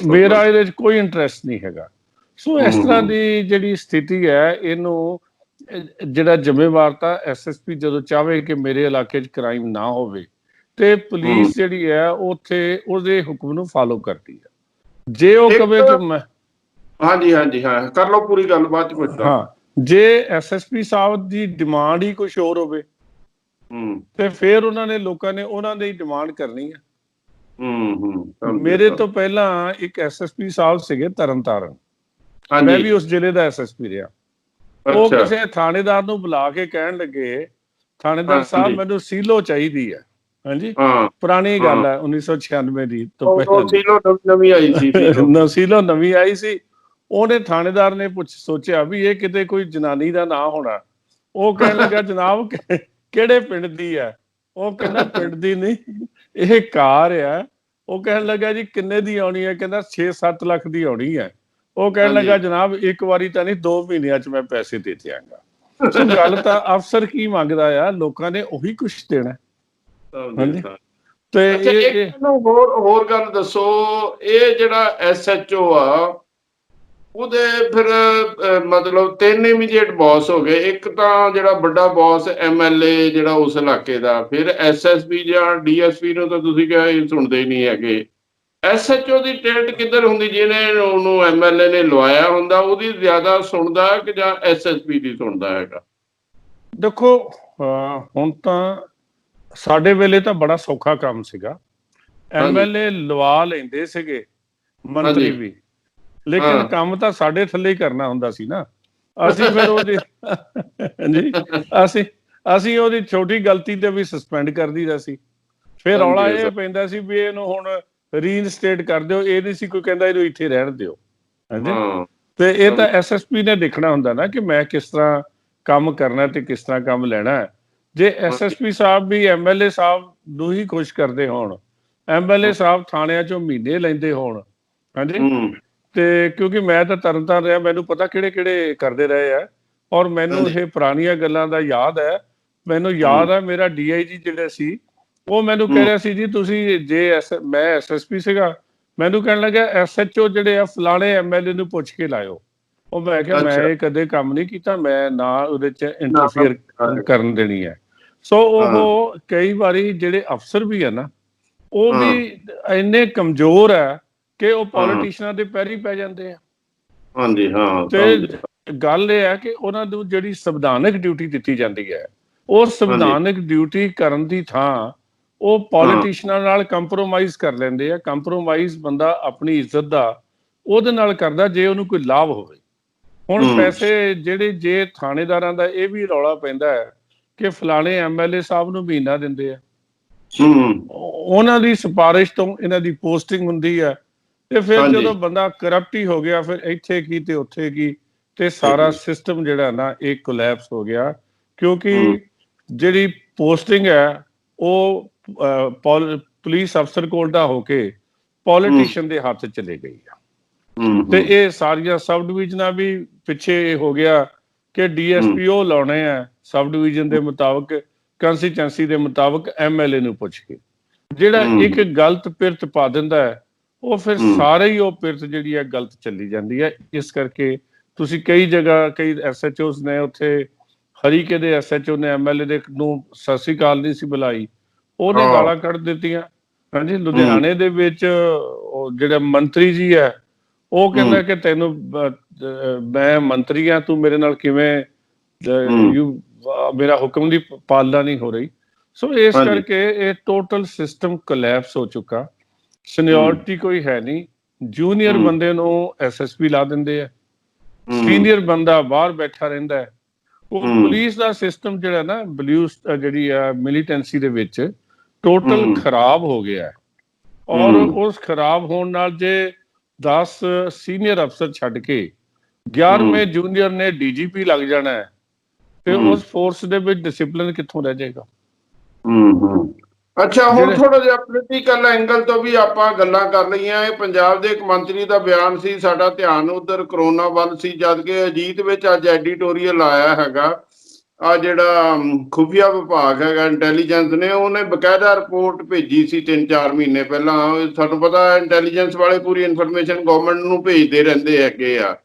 Speaker 2: ਮੇਰਾ ਇਹਦੇ 'ਚ ਕੋਈ ਇੰਟਰਸਟ ਨਹੀਂ ਹੈਗਾ। ਸੋ ਇਸ ਤਰ੍ਹਾਂ ਦੀ ਜਿਹੜੀ ਸਥਿਤੀ ਹੈ, ਇਹਨੂੰ ਜਿਹੜਾ ਜ਼ਿੰਮੇਵਾਰ ਤਾਂ ਐਸਐਸਪੀ ਜਦੋਂ ਚਾਹਵੇ ਕਿ ਮੇਰੇ ਇਲਾਕੇ 'ਚ ਕ੍ਰਾਈਮ ਨਾ ਹੋਵੇ, ਤੇ ਪੁਲਿਸ ਜਿਹੜੀ ਹੈ ਉੱਥੇ ਉਹਦੇ ਹੁਕਮ ਨੂੰ ਫਾਲੋ ਕਰਦੀ ਹੈ। ਜੇ ਉਹ ਕਵੇ ਕਿ ਮੈਂ
Speaker 3: ਹਾਂਜੀ ਹਾਂ ਕਰ ਲਓ ਪੂਰੀ ਗੱਲ, ਬਾਅਦ 'ਚ ਪੁੱਛਦਾ।
Speaker 2: ਹਾਂ, ਜੇ ਐਸਐਸਪੀ ਸਾਹਿਬ ਦੀ ਡਿਮਾਂਡ ਹੀ ਕੁਛ ਹੋਰ ਹੋਵੇ, ਤੇ ਫਿਰ ਉਹਨਾਂ ਨੇ ਲੋਕਾਂ ਨੇ ਉਹਨਾਂ ਦੀ ਡਿਮਾਂਡ ਕਰਨੀ ਹੈ। ਮੇਰੇ ਤੋਂ ਪਹਿਲਾਂ ਇੱਕ ਐਸਐਸਪੀ ਸਾਹਿਬ ਸੀਗੇ ਤਰਨਤਾਰਨ, ਮੈਂ ਵੀ ਉਸ ਜ਼ਿਲ੍ਹੇ ਦਾ ਐਸਐਸਪੀ ਰਿਹਾ। ਉਹ ਕਿਸੇ ਥਾਣੇਦਾਰ ਨੂੰ ਬੁਲਾ ਕੇ ਕਹਿਣ ਲੱਗੇ, ਥਾਣੇਦਾਰ ਸਾਹਿਬ ਮੈਨੂੰ ਸੀਲੋ ਚਾਹੀਦੀ ਹੈ। ਹਾਂਜੀ, ਪੁਰਾਣੀ ਗੱਲ ਹੈ, 1996 ਦੀ ਤੋਂ ਪਹਿਲਾਂ ਸੀਲੋ ਨਵੀਂ ਆਈ ਸੀ। ਉਹਨੇ ਥਾਣੇਦਾਰ ਨੇ ਸੋਚਿਆ ਵੀ ਇਹ ਕਿਤੇ ਕੋਈ ਜਨਾਨੀ ਦਾ ਨਾਂ ਹੋਣਾ। ਉਹ ਕਹਿਣ ਲੱਗਾ ਜਨਾਬ ਕਿਹੜੇ ਪਿੰਡ ਦੀ ਹੈ? ਉਹ ਕਹਿੰਦਾ ਪਿੰਡ ਦੀ ਨਹੀਂ, ਇਹ ਕਾਰ ਆ। ਉਹ ਕਹਿਣ ਲੱਗਾ ਜੀ ਕਿੰਨੇ ਦੀ ਆਉਣੀ ਹੈ? ਕਹਿੰਦਾ 6-7 ਲੱਖ ਦੀ ਆਉਣੀ ਹੈ। ਉਹ ਕਹਿਣ ਲੱਗਾ ਜਨਾਬ ਇੱਕ ਵਾਰੀ ਤਾਂ ਨਹੀਂ, 2 ਮਹੀਨਿਆਂ 'ਚ ਮੈਂ ਪੈਸੇ ਦੇ ਦਿਆਂਗਾ। ਸੋ ਗੱਲ ਤਾਂ ਅਫਸਰ ਕੀ ਮੰਗਦਾ ਆ, ਲੋਕਾਂ ਨੇ ਉਹੀ ਕੁਛ ਦੇਣਾ।
Speaker 3: ਤੇ ਹੋਰ ਗੱਲ ਦੱਸੋ, ਇਹ ਜਿਹੜਾ ਐਸਐਚਓ ਆ ਉਹਦੇ ਫਿਰ ਮਤਲਬ 3 ਇਮੀਡੀਏਟ ਬੌਸ ਹੋ ਗਏ। ਇੱਕ ਤਾਂ ਜਿਹੜਾ ਵੱਡਾ ਬੌਸ ਐਮਐਲਏ ਜਿਹੜਾ ਉਸ ਇਲਾਕੇ ਦਾ, ਫਿਰ ਐਸਐਸਪੀ ਜਾਂ ਡੀਐਸਪੀ ਨੂੰ ਤਾਂ ਤੁਸੀਂ ਕਿਹਾ ਸੁਣਦੇ ਹੀ ਨਹੀਂ ਹੈਗੇ। ਐਸਐਚਓ ਦੀ ਟਿਕਟ ਕਿੱਧਰ ਹੁੰਦੀ? ਜਿਹਨੇ ਉਹਨੂੰ ਐਮਐਲਏ ਨੇ ਲਵਾਇਆ ਹੁੰਦਾ ਉਹਦੀ ਜ਼ਿਆਦਾ ਸੁਣਦਾ ਕਿ ਜਾਂ ਐਸਐਸਪੀ ਦੀ ਸੁਣਦਾ ਹੈਗਾ?
Speaker 2: ਦੇਖੋ ਹੁਣ ਤਾਂ ਸਾਡੇ ਵੇਲੇ ਤਾਂ ਬੜਾ ਸੌਖਾ ਕੰਮ ਸੀਗਾ, ਐਮਐਲਏ ਲਵਾ ਲੈਂਦੇ ਸੀਗੇ, ਮੰਤਰੀ ਵੀ, ਲੇਕਿਨ ਕੰਮ ਤਾਂ ਸਾਡੇ ਥੱਲੇ ਹੀ ਕਰਨਾ ਹੁੰਦਾ ਸੀ ਨਾ। ਅਸੀਂ ਫਿਰ ਉਹਦੀ ਅਸੀਂ ਉਹਦੀ ਛੋਟੀ ਗਲਤੀ ਤੇ ਵੀ ਸਸਪੈਂਡ ਕਰ ਦਈਦਾ ਸੀ। ਫਿਰ ਰੌਲਾ ਇਹ ਪੈਂਦਾ ਸੀ ਵੀ ਇਹਨੂੰ ਹੁਣ ਰੀਇਨਸਟੇਟ ਕਰ ਦਿਓ, ਇਹ ਨਹੀਂ ਸੀ ਕੋਈ ਕਹਿੰਦਾ ਇਹਨੂੰ ਇੱਥੇ ਰਹਿਣ ਦਿਓ। ਹਾਂਜੀ, ਤੇ ਇਹ ਤਾਂ ਐਸਐਸਪੀ ਨੇ ਦੇਖਣਾ ਹੁੰਦਾ ਨਾ ਕਿ ਮੈਂ ਕਿਸ ਤਰ੍ਹਾਂ ਕੰਮ ਕਰਨਾ ਤੇ ਕਿਸ ਤਰ੍ਹਾਂ ਕੰਮ ਲੈਣਾ ਹੈ। ਜੇ ਐਸਐਸਪੀ ਸਾਹਿਬ ਵੀ ਐਮਐਲਏ ਸਾਹਿਬ ਨੂੰ ਹੀ ਖੁਸ਼ ਕਰਦੇ ਹੋਣ, ਐਮਐਲਏ ਸਾਹਿਬ ਥਾਣਿਆਂ 'ਚੋਂ ਮਹੀਨੇ ਲੈਂਦੇ ਹੋਣ, ਹਾਂਜੀ, ਤੇ ਕਿਉਂਕਿ ਮੈਂ ਤਾਂ ਤਰਨਤਾਰਨ ਰਿਹਾ, ਮੈਨੂੰ ਪਤਾ ਕਿਹੜੇ ਕਰਦੇ ਰਹੇ ਆ, ਔਰ ਮੈਨੂੰ ਇਹ ਪੁਰਾਣੀਆਂ ਗੱਲਾਂ ਦਾ ਯਾਦ ਹੈ। ਮੈਨੂੰ ਯਾਦ ਹੈ ਮੇਰਾ ਡੀਆਈਜੀ ਜਿਹੜਾ ਸੀ, ਉਹ ਮੈਨੂੰ ਕਹਿ ਰਿਹਾ ਸੀ ਜੀ ਤੁਸੀਂ ਮੈਂ ਐਸਐਸਪੀ ਸੀਗਾ, ਮੈਨੂੰ ਕਹਿਣ ਲੱਗਾ ਐਸਐਚਓ ਜਿਹੜੇ ਆ ਫਲਾਣੇ ਐਮਐਲਏ ਨੂੰ ਪੁੱਛ ਕੇ ਲਾਇਓ। ਉਹ ਮੈਂ ਕਿਹਾ ਮੈਂ ਇਹ ਕਦੇ ਕੰਮ ਨਹੀਂ ਕੀਤਾ, ਮੈਂ ਨਾ ਉਹਦੇ 'ਚ ਇੰਟਰਫੇਅਰ ਕਰਨ ਦੇਣੀ ਹੈ। ਸੋ ਉਹ ਕਈ ਵਾਰੀ ਜਿਹੜੇ ਅਫਸਰ ਵੀ ਆ ਨਾ, ਉਹ ਵੀ ਇੰਨੇ ਕਮਜ਼ੋਰ ਹੈ ਕਿ ਉਹ ਪੋਲੀਟੀਸ਼ੀਅਨਾਂ ਦੇ ਪੈਰੀ ਪੈ ਜਾਂਦੇ ਆ। ਤੇ ਗੱਲ ਇਹ ਹੈ ਕਿ ਉਹਨਾਂ ਨੂੰ ਜਿਹੜੀ ਸੰਵਿਧਾਨਕ ਡਿਊਟੀ ਦਿੱਤੀ ਜਾਂਦੀ ਹੈ, ਉਹ ਸੰਵਿਧਾਨਕ ਡਿਊਟੀ ਕਰਨ ਦੀ ਥਾਂ ਉਹ ਪੋਲੀਟੀਸ਼ੀਅਨਾਂ ਨਾਲ ਕੰਪਰੋਮਾਈਜ਼ ਕਰ ਲੈਂਦੇ ਆ। ਕੰਪਰੋਮਾਈਜ਼ ਬੰਦਾ ਆਪਣੀ ਇੱਜ਼ਤ ਦਾ ਉਹਦੇ ਨਾਲ ਕਰਦਾ ਜੇ ਉਹਨੂੰ ਕੋਈ ਲਾਭ ਹੋਵੇ। ਹੁਣ ਪੈਸੇ ਜਿਹੜੇ ਜੇ ਥਾਣੇਦਾਰਾਂ ਦਾ ਇਹ ਵੀ ਰੌਲਾ ਪੈਂਦਾ ਹੈ ਕਿ ਫਲਾਣੇ MLA ਸਾਹਿਬ ਨੂੰ ਮਹੀਨਾ ਦਿੰਦੇ ਆ, ਉਹਨਾਂ ਦੀ ਸਿਫਾਰਿਸ਼ ਤੋਂ ਇਹਨਾਂ ਦੀ ਪੋਸਟਿੰਗ ਹੁੰਦੀ ਹੈ। ਤੇ ਫਿਰ ਜਦੋਂ ਬੰਦਾ ਕਰਪਟ ਹੀ ਹੋ ਗਿਆ, ਫਿਰ ਇੱਥੇ ਕੀ ਤੇ ਉੱਥੇ ਕੀ, ਤੇ ਸਾਰਾ ਸਿਸਟਮ ਜਿਹੜਾ ਨਾ ਇਹ ਕੋਲੈਪਸ ਹੋ ਗਿਆ। ਕਿਉਂਕਿ ਜਿਹੜੀ ਪੋਸਟਿੰਗ ਹੈ ਉਹ ਪੁਲਿਸ ਅਫਸਰ ਕੋਲ ਦਾ ਹੋ ਕੇ ਪੋਲੀਟੀਸ਼ੀਅਨ ਦੇ ਹੱਥ ਚਲੇ ਗਈ ਆ। ਤੇ ਇਹ ਸਾਰੀਆਂ ਸਬ ਡਿਵੀਜ਼ਨਾਂ ਵੀ ਪਿੱਛੇ ਇਹ ਹੋ ਗਿਆ ਕਿ DSP ਉਹ ਲਾਉਣੇ ਆ ਸਬ ਡਿਵੀਜ਼ਨ ਦੇ ਮੁਤਾਬਕ, ਕੰਸਟੀਚੁਐਂਸੀ ਦੇ ਮੁਤਾਬਕ, MLA ਨੂੰ ਪੁੱਛ ਕੇ। ਜਿਹੜਾ ਇੱਕ ਗਲਤ ਪਿਰਤ ਪਾ ਦਿੰਦਾ ਹੈ ਉਹ ਫਿਰ ਸਾਰੇ ਹੀ ਉਹ ਪਿਰਤ ਜਿਹੜੀ ਹੈ ਗਲਤ ਚੱਲੀ ਜਾਂਦੀ ਹੈ। ਇਸ ਕਰਕੇ ਤੁਸੀਂ ਕਈ ਜਗ੍ਹਾ ਕਈ SHOs ਨੇ, ਉੱਥੇ ਹਰੀਕੇ ਦੇ SHO ਨੇ MLA ਦੇ ਨੂੰ ਸਤਿ ਸ੍ਰੀ ਅਕਾਲ ਨਹੀਂ ਸੀ ਬੁਲਾਈ, ਉਹਨੇ ਗਾਲਾਂ ਕੱਢ ਦਿੱਤੀਆਂ। ਹਾਂਜੀ, ਲੁਧਿਆਣੇ ਦੇ ਵਿੱਚ ਉਹ ਜਿਹੜਾ ਮੰਤਰੀ ਜੀ ਹੈ ਉਹ ਕਹਿੰਦਾ ਕਿ ਤੈਨੂੰ ਮੈਂ ਮੰਤਰੀ ਆ, ਤੂੰ ਮੇਰੇ ਨਾਲ ਕਿਵੇਂ, ਮੇਰਾ ਹੁਕਮ ਦੀ ਪਾਲਣਾ ਨਹੀਂ ਹੋ ਰਹੀ। ਸੋ ਇਸ ਕਰਕੇ ਇਹ ਟੋਟਲ ਸਿਸਟਮ ਕੋਲੈਪਸ ਹੋ ਚੁੱਕਾ। ਸੀਨੀਅਰਿਟੀ ਕੋਈ ਹੈ ਨਹੀਂ, ਜੂਨੀਅਰ ਬੰਦੇ ਨੂੰ SSP ਲਾ ਦਿੰਦੇ ਆ, ਸੀਨੀਅਰ ਬੰਦਾ ਬਾਹਰ ਬੈਠਾ ਰਹਿੰਦਾ ਹੈ। ਉਹ ਪੁਲਿਸ ਦਾ ਸਿਸਟਮ ਜਿਹੜਾ ਨਾ ਜਿਹੜੀ ਆ ਮਿਲੀਟੈਂਸੀ ਦੇ ਵਿੱਚ ਟੋਟਲ ਖਰਾਬ ਹੋ ਗਿਆ ਹੈ। ਔਰ ਉਸ ਖਰਾਬ ਹੋਣ ਨਾਲ ਜੇ 10 ਸੀਨੀਅਰ ਅਫਸਰ ਛੱਡ ਕੇ 11ਵੇਂ ਜੂਨੀਅਰ ਨੇ DGP ਲੱਗ ਜਾਣਾ ਹੈ, ਤੇ ਉਸ ਫੋਰਸ ਦੇ ਵਿੱਚ ਡਿਸਿਪਲਿਨ ਕਿੱਥੋਂ ਰਹਿ ਜਾਏਗਾ?
Speaker 3: ਅੱਛਾ, ਹੁਣ ਥੋੜਾ ਜਿਹਾ ਪੋਲੀਟੀਕਲ ਐਂਗਲ ਤੋਂ ਵੀ ਆਪਾਂ ਗੱਲਾਂ ਕਰ ਲਈਆਂ। ਇਹ ਪੰਜਾਬ ਦੇ ਇੱਕ ਮੰਤਰੀ ਦਾ ਬਿਆਨ ਸੀ, ਸਾਡਾ ਧਿਆਨ ਉਧਰ ਕਰੋਨਾ ਵੱਲ ਸੀ, ਜਦ ਕਿ ਅਜੀਤ ਵਿੱਚ ਅੱਜ ਐਡੀਟੋਰੀਅਲ ਆਇਆ ਹੈਗਾ। ਆ ਜਿਹੜਾ ਖੁਫੀਆ ਵਿਭਾਗ ਹੈਗਾ ਇੰਟੈਲੀਜੈਂਸ ਨੇ, ਉਹਨੇ ਬਕਾਇਦਾ ਰਿਪੋਰਟ ਭੇਜੀ ਸੀ 3-4 ਮਹੀਨੇ ਪਹਿਲਾਂ। ਤੁਹਾਨੂੰ ਪਤਾ ਇੰਟੈਲੀਜੈਂਸ ਵਾਲੇ ਪੂਰੀ ਇਨਫੋਰਮੇਸ਼ਨ ਗਵਰਨਮੈਂਟ ਨੂੰ ਭੇਜਦੇ ਰਹਿੰਦੇ ਹੈਗੇ ਆ।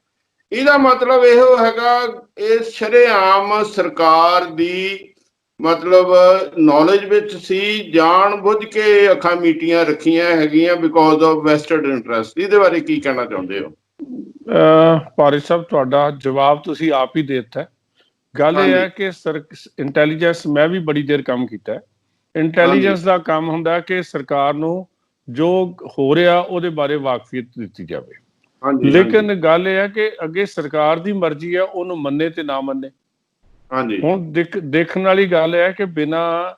Speaker 3: ਇਹਦਾ ਮਤਲਬ ਇਹੋ ਹੈਗਾ, ਇਹ ਸ਼ਰੇਆਮ ਸਰਕਾਰ ਦੀ ਮਤਲਬ ਨੌਲੇਜ ਵਿੱਚ ਸੀ, ਜਾਣ ਬੁੱਝ ਕੇ ਅੱਖਾਂ ਮੀਟੀਆਂ ਰੱਖੀਆਂ ਹੈਗੀਆਂ ਬਿਕੋਜ਼ ਆਫ ਵੈਸਟਡ ਇੰਟਰਸਟ। ਇਹਦੇ ਬਾਰੇ ਕੀ ਕਹਿਣਾ ਚਾਹੁੰਦੇ ਹੋ?
Speaker 2: ਭਾਰੀ ਸਾਹਿਬ, ਤੁਹਾਡਾ ਜਵਾਬ ਤੁਸੀਂ ਆਪ ਹੀ ਦੇ ਦਿੱਤਾ। ਗੱਲ ਇਹ ਹੈ ਕਿ ਇੰਟੈਲੀਜੈਂਸ, ਮੈਂ ਵੀ ਬੜੀ ਦੇਰ ਕੰਮ ਕੀਤਾ। ਇੰਟੈਲੀਜੈਂਸ ਦਾ ਕੰਮ ਹੁੰਦਾ ਕਿ ਸਰਕਾਰ ਨੂੰ ਜੋ ਹੋ ਰਿਹਾ ਉਹਦੇ ਬਾਰੇ ਵਾਕਫੀਅਤ ਦਿੱਤੀ ਜਾਵੇ। ਲੇਕਿਨ ਗੱਲ ਇਹ ਹੈ ਕਿ ਅੱਗੇ ਸਰਕਾਰ ਦੀ ਮਰਜ਼ੀ ਹੈ, ਉਹਨੂੰ ਮੰਨੇ ਤੇ ਨਾ ਮੰਨੇ। ਹੁਣ ਦੇਖਣ ਵਾਲੀ ਗੱਲ ਹੈ ਕਿ ਬਿਨਾਂ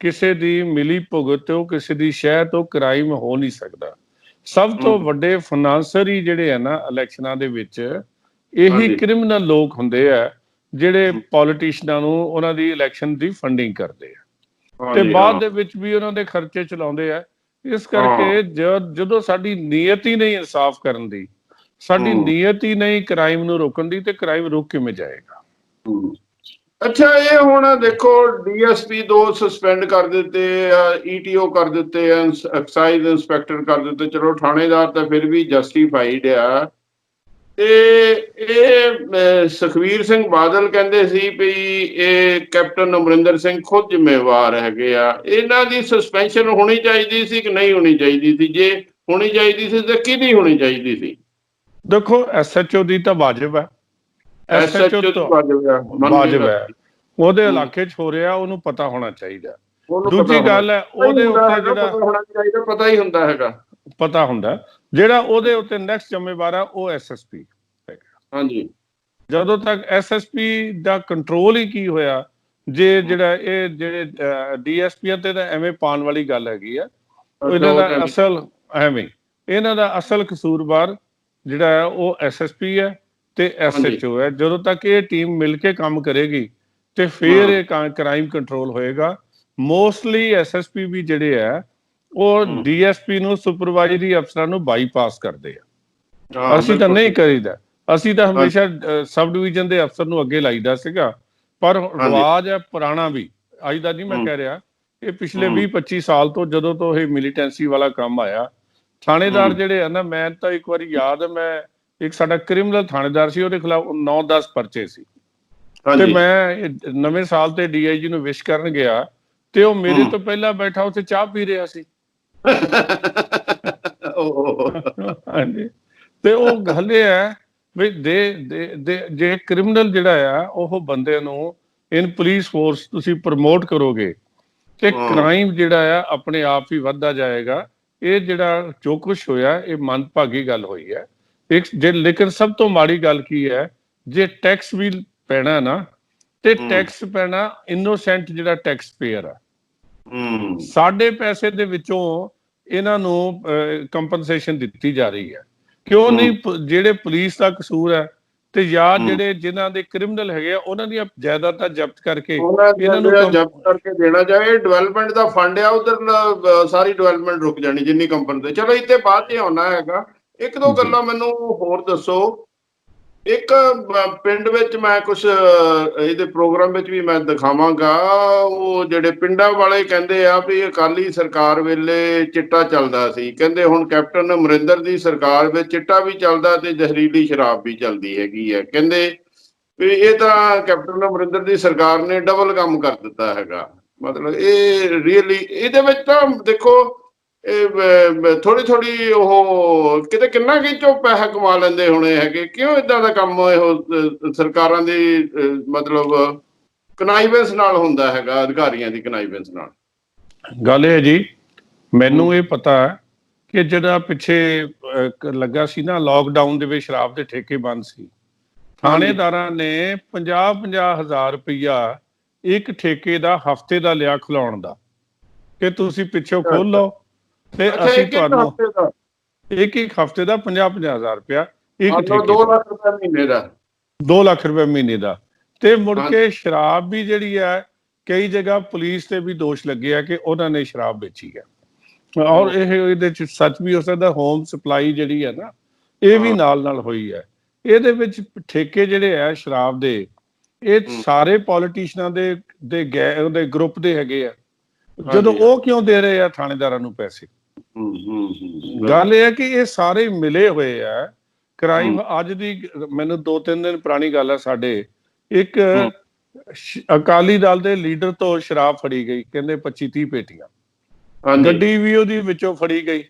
Speaker 2: ਕਿਸੇ ਦੀ ਮਿਲੀ ਭੁਗਤ ਤੋਂ, ਕਿਸੇ ਦੀ ਸ਼ਹਿ ਤੋਂ ਕ੍ਰਾਈਮ ਹੋ ਨਹੀਂ ਸਕਦਾ। ਸਭ ਤੋਂ ਵੱਡੇ ਫਾਈਨਾਂਸਰ ਹੀ ਜਿਹੜੇ ਆ ਨਾ ਇਲੈਕਸ਼ਨਾਂ ਦੇ ਵਿੱਚ, ਇਹੀ ਕ੍ਰਿਮੀਨਲ ਲੋਕ ਹੁੰਦੇ ਆ ਜਿਹੜੇ ਪੋਲੀਟੀਸ਼ੀਅਨਾਂ ਨੂੰ ਉਹਨਾਂ ਦੀ ਇਲੈਕਸ਼ਨ ਦੀ ਫੰਡਿੰਗ ਕਰਦੇ ਆ ਤੇ ਬਾਅਦ ਦੇ ਵਿੱਚ ਵੀ ਉਹਨਾਂ ਦੇ ਖਰਚੇ ਚਲਾਉਂਦੇ ਆ। ਇਸ ਕਰਕੇ ਜਦੋਂ ਸਾਡੀ ਨੀਅਤ ਹੀ ਨਹੀਂ ਇਨਸਾਫ ਕਰਨ ਦੀ, ਸਾਡੀ ਨੀਅਤ ਹੀ ਨਹੀਂ ਕ੍ਰਾਈਮ ਨੂੰ ਰੋਕਣ ਦੀ, ਤੇ ਕ੍ਰਾਈਮ ਰੁਕ ਕਿਵੇਂ ਜਾਏਗਾ?
Speaker 3: ਅੱਛਾ, ਇਹ ਹੁਣ ਦੇਖੋ DSP 2 ਸਸਪੈਂਡ ਕਰ ਦਿੱਤੇ, ETO ਕਰ ਦਿੱਤੇ, ਐਕਸਾਈਜ਼ ਇੰਸਪੈਕਟਰ ਕਰ ਦਿੱਤੇ। ਚਲੋ ਥਾਣੇਦਾਰ ਤਾਂ ਫਿਰ ਵੀ ਜਸਟੀਫਾਈਡ ਆ। ਤੇ ਇਹ ਸੁਖਬੀਰ ਸਿੰਘ ਬਾਦਲ ਕਹਿੰਦੇ ਸੀ ਵੀ ਇਹ ਕੈਪਟਨ ਅਮਰਿੰਦਰ ਸਿੰਘ ਖੁਦ ਜ਼ਿੰਮੇਵਾਰ ਹੈਗੇ ਆ। ਇਹਨਾਂ ਦੀ ਸਸਪੈਂਸ਼ਨ ਹੋਣੀ ਚਾਹੀਦੀ ਸੀ ਕਿ ਨਹੀਂ ਹੋਣੀ ਚਾਹੀਦੀ ਸੀ? ਜੇ ਹੋਣੀ ਚਾਹੀਦੀ ਸੀ ਤਾਂ ਕਿਹਦੀ ਹੋਣੀ ਚਾਹੀਦੀ ਸੀ?
Speaker 2: ਦੇਖੋ, SHO ਦੀ ਤਾਂ ਵਾਜਬ ਹੈ, SHO ਤੋਂ ਵਾਜਬ ਹੈ, ਉਹਦੇ ਇਲਾਕੇ 'ਚ ਹੋ ਰਿਹਾ, ਉਹਨੂੰ ਪਤਾ ਹੋਣਾ ਚਾਹੀਦਾ। ਦੂਜੀ ਗੱਲ ਹੈ, ਉਹਦੇ ਉੱਤੇ ਜਿਹੜਾ
Speaker 3: ਹੋਣਾ ਚਾਹੀਦਾ, ਪਤਾ ਹੀ ਹੁੰਦਾ ਹੈਗਾ,
Speaker 2: ਪਤਾ ਹੁੰਦਾ। ਜਿਹੜਾ ਉਹਦੇ ਉੱਤੇ ਨੈਕਸਟ ਜ਼ਿੰਮੇਵਾਰ ਹੈ ਉਹ SSP ਹੈਗਾ।
Speaker 3: ਹਾਂਜੀ,
Speaker 2: ਜਦੋਂ ਤੱਕ SSP ਦਾ ਕੰਟਰੋਲ ਹੀ ਕੀ ਹੋਇਆ, ਜੇ ਜਿਹੜਾ ਇਹ ਜਿਹੜੇ DSP ਤੇ ਤਾਂ ਐਵੇਂ ਪਾਉਣ ਵਾਲੀ ਗੱਲ ਹੈਗੀ ਆ। ਇਹਨਾਂ ਦਾ ਅਸਲ ਐਵੇਂ, ਇਹਨਾਂ ਦਾ ਅਸਲ ਕਸੂਰਵਾਰ ਜਿਹੜਾ ਹੈ ਉਹ SSP ਹੈ ਤੇ SHO ਹੈ। ਜਦੋਂ ਤੱਕ ਇਹ ਟੀਮ ਮਿਲ ਕੇ ਕੰਮ ਕਰੇਗੀ ਤੇ ਫਿਰ ਇਹ ਕ੍ਰਾਈਮ ਕੰਟਰੋਲ ਹੋਏਗਾ। ਮੋਸਟਲੀ SSP ਵੀ ਜਿਹੜੇ ਹੈ ਉਹ DSP ਨੂੰ, ਸੁਪਰਵਾਈਜ਼ਰੀ ਅਫਸਰਾਂ ਨੂੰ ਬਾਈਪਾਸ ਕਰਦੇ ਆ। ਅਸੀਂ ਤਾਂ ਨਹੀਂ ਕਰੀਦਾ, ਅਸੀਂ ਤਾਂ ਹਮੇਸ਼ਾ ਸਬ ਡਿਵੀਜ਼ਨ ਦੇ ਅਫਸਰ ਨੂੰ ਅੱਗੇ ਲਾਈਦਾ ਸੀਗਾ। ਪਰ ਰਿਵਾਜ ਹੈ ਪੁਰਾਣਾ ਵੀ, ਅੱਜ ਦਾ ਨਹੀਂ ਮੈਂ ਕਹਿ ਰਿਹਾ, ਇਹ ਪਿਛਲੇ 20-25 ਸਾਲ ਤੋਂ, ਜਦੋਂ ਤੋਂ ਇਹ ਮਿਲੀਟੈਂਸੀ ਵਾਲਾ ਕੰਮ ਆਇਆ। ਥਾਣੇਦਾਰ ਜਿਹੜੇ ਆ ਨਾ, ਮੈਂ ਤਾਂ ਇੱਕ ਵਾਰੀ ਯਾਦ ਹੈ, ਮੈਂ ਇੱਕ ਸਾਡਾ ਕ੍ਰਿਮੀਨਲ ਥਾਣੇਦਾਰ ਸੀ, ਉਹਦੇ ਖਿਲਾਫ 9-10 ਪਰਚੇ ਸੀ। ਤੇ ਮੈਂ ਨਵੇਂ ਸਾਲ ਤੇ DIG ਨੂੰ ਵਿਸ਼ ਕਰਨ ਗਿਆ ਤੇ ਉਹ ਮੇਰੇ ਤੋਂ ਪਹਿਲਾਂ ਬੈਠਾ ਉੱਥੇ ਚਾਹ ਪੀ ਰਿਹਾ ਸੀ। ਹਾਂਜੀ, ਤੇ ਉਹ ਗੱਲ ਇਹ ਹੈ ਵੀ ਜੇ ਕ੍ਰਿਮੀਨਲ ਜਿਹੜਾ ਆ ਉਹ ਬੰਦੇ ਨੂੰ ਇਨ ਪੁਲਿਸ ਫੋਰਸ ਤੁਸੀਂ ਪ੍ਰਮੋਟ ਕਰੋਗੇ ਤੇ ਕ੍ਰਾਈਮ ਜਿਹੜਾ ਆ ਆਪਣੇ ਆਪ ਹੀ ਵੱਧਦਾ ਜਾਏਗਾ। ਇਹ ਜਿਹੜਾ ਜੋ ਕੁਛ ਹੋਇਆ, ਇਹ ਮੰਦਭਾਗੀ ਗੱਲ ਹੋਈ ਹੈ। ਲੇਕਿਨ ਸਭ ਤੋਂ ਮਾੜੀ ਗੱਲ ਕੀ ਹੈ, ਜੇ ਟੈਕਸ ਵੀ ਪੈਣਾ ਨਾ ਤੇ ਟੈਕਸ ਪੈਣਾ ਇਨੋਸੈਂਟ ਜਿਹੜਾ ਟੈਕਸ ਪੇਅਰ ਆ। ਸਾਡੇ ਪੈਸੇ ਦੇ ਵਿੱਚੋਂ ਇਹਨਾਂ ਨੂੰ ਕੰਪਨਸੇਸ਼ਨ ਦਿੱਤੀ ਜਾ ਰਹੀ ਹੈ। ਕਿਉਂ ਨਹੀਂ? ਜਿਹੜੇ ਪੁਲਿਸ ਦਾ ਕਸੂਰ ਹੈ ਤੇ ਜਾਂ ਜਿਹੜੇ ਜਿਨ੍ਹਾਂ ਦੇ ਕ੍ਰਿਮੀਨਲ ਹੈਗੇ ਆ ਉਹਨਾਂ ਦੀਆਂ ਜਾਇਦਾਦਾਂ ਜ਼ਬਤ ਕਰਕੇ
Speaker 3: ਇਹਨਾਂ ਨੂੰ ਜ਼ਬਤ ਕਰਕੇ ਦੇਣਾ ਜਾਵੇ। ਡਿਵੈਲਪਮੈਂਟ ਦਾ ਫੰਡ ਆ, ਉਧਰ ਸਾਰੀ ਡਿਵੈਲਪਮੈਂਟ ਰੁਕ ਜਾਣੀ ਜਿੰਨੀ ਕੰਪਨੀ ਤੇ। ਚਲੋ ਇੱਥੇ ਬਾਅਦ 'ਚ ਆਉਣਾ ਹੈਗਾ। ਇੱਕ ਦੋ ਗੱਲਾਂ ਮੈਨੂੰ ਹੋਰ ਦੱਸੋ। ਇੱਕ ਪਿੰਡ ਵਿੱਚ ਮੈਂ ਕੁਛ ਇਹਦੇ ਪ੍ਰੋਗਰਾਮ ਵਿੱਚ ਵੀ ਮੈਂ ਦਿਖਾਵਾਂਗਾ, ਉਹ ਜਿਹੜੇ ਪਿੰਡਾਂ ਵਾਲੇ ਕਹਿੰਦੇ ਆ ਵੀ ਅਕਾਲੀ ਸਰਕਾਰ ਵੇਲੇ ਚਿੱਟਾ ਚੱਲਦਾ ਸੀ, ਕਹਿੰਦੇ ਹੁਣ ਕੈਪਟਨ ਅਮਰਿੰਦਰ ਦੀ ਸਰਕਾਰ ਵਿੱਚ ਚਿੱਟਾ ਵੀ ਚੱਲਦਾ ਤੇ ਜ਼ਹਿਰੀਲੀ ਸ਼ਰਾਬ ਵੀ ਚੱਲਦੀ ਹੈਗੀ ਹੈ। ਕਹਿੰਦੇ ਵੀ ਇਹ ਤਾਂ ਕੈਪਟਨ ਅਮਰਿੰਦਰ ਦੀ ਸਰਕਾਰ ਨੇ ਡਬਲ ਕੰਮ ਕਰ ਦਿੱਤਾ ਹੈਗਾ। ਮਤਲਬ ਇਹ ਰੀਅਲੀ ਇਹਦੇ ਵਿੱਚ ਤਾਂ ਦੇਖੋ ਥੋੜੀ ਥੋੜੀ ਉਹ ਕਿਤੇ ਕਿੰਨਾ ਕਿ ਚੋਂ ਪੈਸਾ ਕਮਾ ਲੈਂਦੇ ਹੋਣੇ ਹੈਗੇ। ਕਿਉਂ ਏਦਾਂ ਦਾ ਕੰਮ ਇਹੋ ਸਰਕਾਰਾਂ ਦੀ ਮਤਲਬ ਕਨਾਈਵੈਂਸ ਨਾਲ ਹੁੰਦਾ ਹੈਗਾ, ਅਧਿਕਾਰੀਆਂ ਦੀ ਕਨਾਈਵੈਂਸ ਨਾਲ?
Speaker 2: ਗੱਲ ਇਹ ਜੀ, ਮੈਨੂੰ ਇਹ ਪਤਾ ਹੈ ਕਿ ਜਿਹੜਾ ਪਿੱਛੇ ਲੱਗਾ ਸੀ ਨਾ ਲਾਕਡਾਊਨ ਦੇ ਵਿੱਚ ਸ਼ਰਾਬ ਦੇ ਠੇਕੇ ਬੰਦ ਸੀ, ਥਾਣੇਦਾਰਾਂ ਨੇ 50,000 ਰੁਪਈਆ ਇੱਕ ਠੇਕੇ ਦਾ ਹਫ਼ਤੇ ਦਾ ਲਿਆ ਖੁਲਾਉਣ ਦਾ, ਕਿ ਤੁਸੀਂ ਪਿੱਛੋਂ ਖੋਲ ਲਓ ਤੇ ਅਸੀਂ ਤੁਹਾਨੂੰ ਇੱਕ ਹਫ਼ਤੇ ਦਾ 50,000 ਰੁਪਇਆ ਇੱਕ ਠੇਕੇ,
Speaker 3: 2 ਲੱਖ ਰੁਪਏ ਮਹੀਨੇ ਦਾ,
Speaker 2: 2 ਲੱਖ ਰੁਪਏ ਮਹੀਨੇ ਦਾ। ਤੇ ਮੁੜ ਕੇ ਸ਼ਰਾਬ ਵੀ ਜਿਹੜੀ ਹੈ ਕਈ ਜਗ੍ਹਾ ਪੁਲਿਸ ਤੇ ਵੀ ਦੋਸ਼ ਲੱਗੇ ਆ ਕਿ ਉਹਨਾਂ ਨੇ ਸ਼ਰਾਬ ਵੇਚੀ ਹੈ। ਔਰ ਇਹਦੇ ਚ ਸੱਚ ਵੀ ਹੋ ਸਕਦਾ, ਹੋਮ ਸਪਲਾਈ ਜਿਹੜੀ ਹੈ ਨਾ ਇਹ ਵੀ ਨਾਲ ਹੋਈ ਹੈ। ਇਹਦੇ ਵਿੱਚ ਠੇਕੇ ਜਿਹੜੇ ਆ ਸ਼ਰਾਬ ਦੇ, ਇਹ ਸਾਰੇ ਪੋਲੀਟੀਸ਼ੀਅਨਾਂ ਦੇ ਗਰੁੱਪ ਦੇ ਹੈਗੇ ਆ। ਜਦੋਂ ਉਹ ਕਿਉਂ ਦੇ ਰਹੇ ਆ ਥਾਣੇਦਾਰਾਂ ਨੂੰ ਪੈਸੇ? ਗੱਲ ਇਹ ਹੈ ਕਿ ਇਹ ਸਾਰੇ ਮਿਲੇ ਹੋਏ ਆ ਕ੍ਰਾਈਮ। ਅੱਜ ਦੀ ਮੈਨੂੰ 2-3 ਦਿਨ ਪੁਰਾਣੀ ਗੱਲ ਹੈ, ਸਾਡੇ ਇੱਕ ਅਕਾਲੀ ਦਲ ਦੇ ਲੀਡਰ ਤੋਂ ਸ਼ਰਾਬ ਫੜੀ ਗਈ, ਕਹਿੰਦੇ 25-30 ਪੇਟੀਆਂ, ਗੱਡੀ ਵੀ ਉਹਦੀ ਵਿੱਚੋਂ ਫੜੀ ਗਈ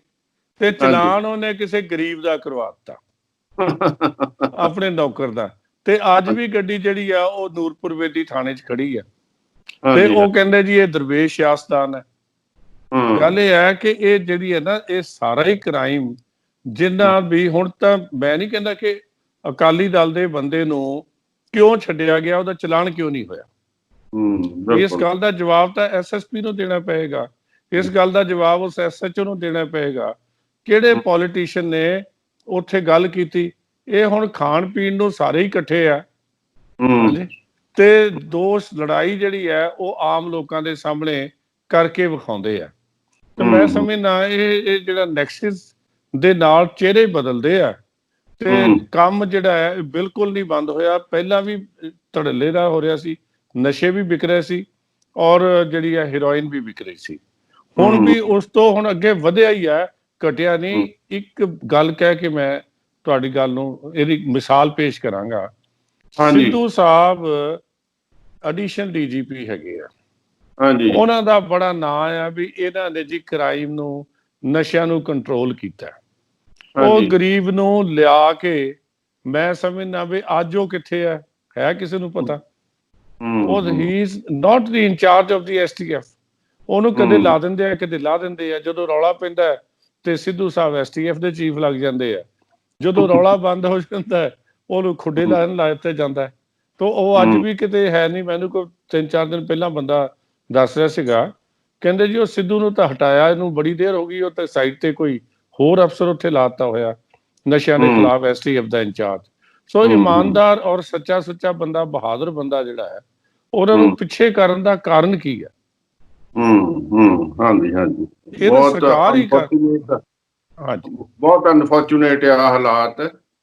Speaker 2: ਤੇ ਚਲਾਨ ਉਹਨੇ ਕਿਸੇ ਗਰੀਬ ਦਾ ਕਰਵਾ ਦਿੱਤਾ, ਆਪਣੇ ਨੌਕਰ ਦਾ। ਤੇ ਅੱਜ ਵੀ ਗੱਡੀ ਜਿਹੜੀ ਆ ਉਹ ਨੂਰਪੁਰ ਵੇਦੀ ਥਾਣੇ 'ਚ ਖੜੀ ਆ ਤੇ ਉਹ ਕਹਿੰਦੇ ਜੀ ਇਹ ਦਰਵੇਸ਼ ਆਸਤਾਨ ਹੈ। ਗੱਲ ਇਹ ਹੈ ਕਿ ਇਹ ਜਿਹੜੀ ਹੈ ਨਾ, ਇਹ ਸਾਰਾ ਹੀ ਕ੍ਰਾਈਮ ਜਿੰਨਾ ਵੀ, ਹੁਣ ਤਾਂ ਮੈਂ ਨਹੀਂ ਕਹਿੰਦਾ ਕਿ ਅਕਾਲੀ ਦਲ ਦੇ ਬੰਦੇ ਨੂੰ ਕਿਉਂ ਛੱਡਿਆ ਗਿਆ, ਉਹਦਾ ਚਲਾਨ ਕਿਉਂ ਨਹੀਂ ਹੋਇਆ। ਇਸ ਗੱਲ ਦਾ ਜਵਾਬ ਤਾਂ SSP ਨੂੰ ਦੇਣਾ ਪਏਗਾ, ਇਸ ਗੱਲ ਦਾ ਜਵਾਬ ਉਸ SHO ਨੂੰ ਦੇਣਾ ਪਏਗਾ। ਕਿਹੜੇ ਪੋਲੀਟੀਸ਼ੀਅਨ ਨੇ ਉੱਥੇ ਗੱਲ ਕੀਤੀ? ਇਹ ਹੁਣ ਖਾਣ ਪੀਣ ਨੂੰ ਸਾਰੇ ਹੀ ਇਕੱਠੇ ਆ ਤੇ ਦੋਸ਼ ਲੜਾਈ ਜਿਹੜੀ ਹੈ ਉਹ ਆਮ ਲੋਕਾਂ ਦੇ ਸਾਹਮਣੇ ਕਰਕੇ ਵਿਖਾਉਂਦੇ ਆ। ਤੇ ਮੈਂ ਸਮਝਦਾ ਇਹ ਜਿਹੜਾ ਨੈਕਸਸ ਦੇ ਨਾਲ ਚਿਹਰੇ ਬਦਲਦੇ ਆ ਤੇ ਕੰਮ ਜਿਹੜਾ ਹੈ ਬਿਲਕੁਲ ਨਹੀਂ ਬੰਦ ਹੋਇਆ। ਪਹਿਲਾਂ ਵੀ ਧੜੱਲੇ ਦਾ ਹੋ ਰਿਹਾ ਸੀ, ਨਸ਼ੇ ਵੀ ਵਿਕ ਰਹੇ ਸੀ ਔਰ ਜਿਹੜੀ ਹੈ ਹੀਰੋਇਨ ਵੀ ਵਿਕ ਰਹੀ ਸੀ। ਹੁਣ ਵੀ ਉਸ ਤੋਂ ਹੁਣ ਅੱਗੇ ਵਧਿਆ ਹੀ ਹੈ, ਘਟਿਆ ਨਹੀਂ। ਇੱਕ ਗੱਲ ਕਹਿ ਕੇ ਮੈਂ ਤੁਹਾਡੀ ਗੱਲ ਨੂੰ ਇਹਦੀ ਮਿਸਾਲ ਪੇਸ਼ ਕਰਾਂਗਾ। ਸਿੱਧੂ ਸਾਹਿਬ ਐਡੀਸ਼ਨਲ DGP ਹੈਗੇ ਆ, ਉਹਨਾਂ ਦਾ ਬੜਾ ਨਾਂ ਆ ਵੀ ਇਹਨਾਂ ਨੇ ਜੀ ਕ੍ਰਾਈਮ ਨੂੰ, ਨਸ਼ਿਆਂ ਨੂੰ ਕੰਟਰੋਲ ਕੀਤਾ। ਉਹ ਗਰੀਬ ਨੂੰ ਲਿਆ ਕੇ, ਮੈਂ ਸਮਝਦਾ ਵੀ ਅੱਜ ਉਹ ਕਿੱਥੇ ਹੈ ਕਿਸੇ ਨੂੰ ਪਤਾ? ਉਹ ਹੀ is not the incharge of the STF। ਉਹਨੂੰ ਕਦੇ ਲਾ ਦਿੰਦੇ ਆ, ਕਦੇ ਲਾ ਦਿੰਦੇ ਆ। ਜਦੋਂ ਰੌਲਾ ਪੈਂਦਾ ਤੇ ਸਿੱਧੂ ਸਾਹਿਬ STF ਦੇ ਚੀਫ ਲੱਗ ਜਾਂਦੇ ਆ। ਜਦੋਂ ਰੌਲਾ ਬੰਦ ਹੋ ਜਾਂਦਾ ਉਹਨੂੰ ਖੁੱਡੇ ਲਾ ਦਿੱਤਾ ਜਾਂਦਾ। ਤਾਂ ਉਹ ਅੱਜ ਵੀ ਕਿਤੇ ਹੈ ਨਹੀਂ। ਮੈਨੂੰ ਕੋਈ 3-4 ਦਿਨ ਪਹਿਲਾਂ ਬੰਦਾ ਦੱਸ ਰਿਹਾ ਸੀਗਾ, ਕਹਿੰਦੇ ਜੀ ਉਹ ਸਿੱਧੂ ਨੂੰ ਤਾਂ ਹਟਾਇਆ, ਇਹਨੂੰ ਬੜੀ ਦੇਰ ਹੋ ਗਈ, ਉਹ ਤਾਂ ਸਾਈਡ ਤੇ ਕੋਈ ਹੋਰ ਅਫਸਰ ਉੱਥੇ ਲਾਤਾ ਹੋਇਆ ਨਸ਼ਿਆਂ ਦੇ ਖਿਲਾਫ STF ਦਾ ਇੰਚਾਰਜ। ਸੋ ਇਮਾਨਦਾਰ ਔਰ ਸੱਚਾ ਸੁੱਚਾ ਬੰਦਾ, ਬਹਾਦਰ ਬੰਦਾ ਜਿਹੜਾ ਹੈ, ਉਹਨਾਂ ਨੂੰ ਪਿੱਛੇ ਕਰਨ ਦਾ ਕਾਰਨ ਕੀ ਹੈ?
Speaker 3: ਬਹੁਤ ਅਨਫੋਰਚੂਨੇਟ ਆ ਹਾਲਾਤ।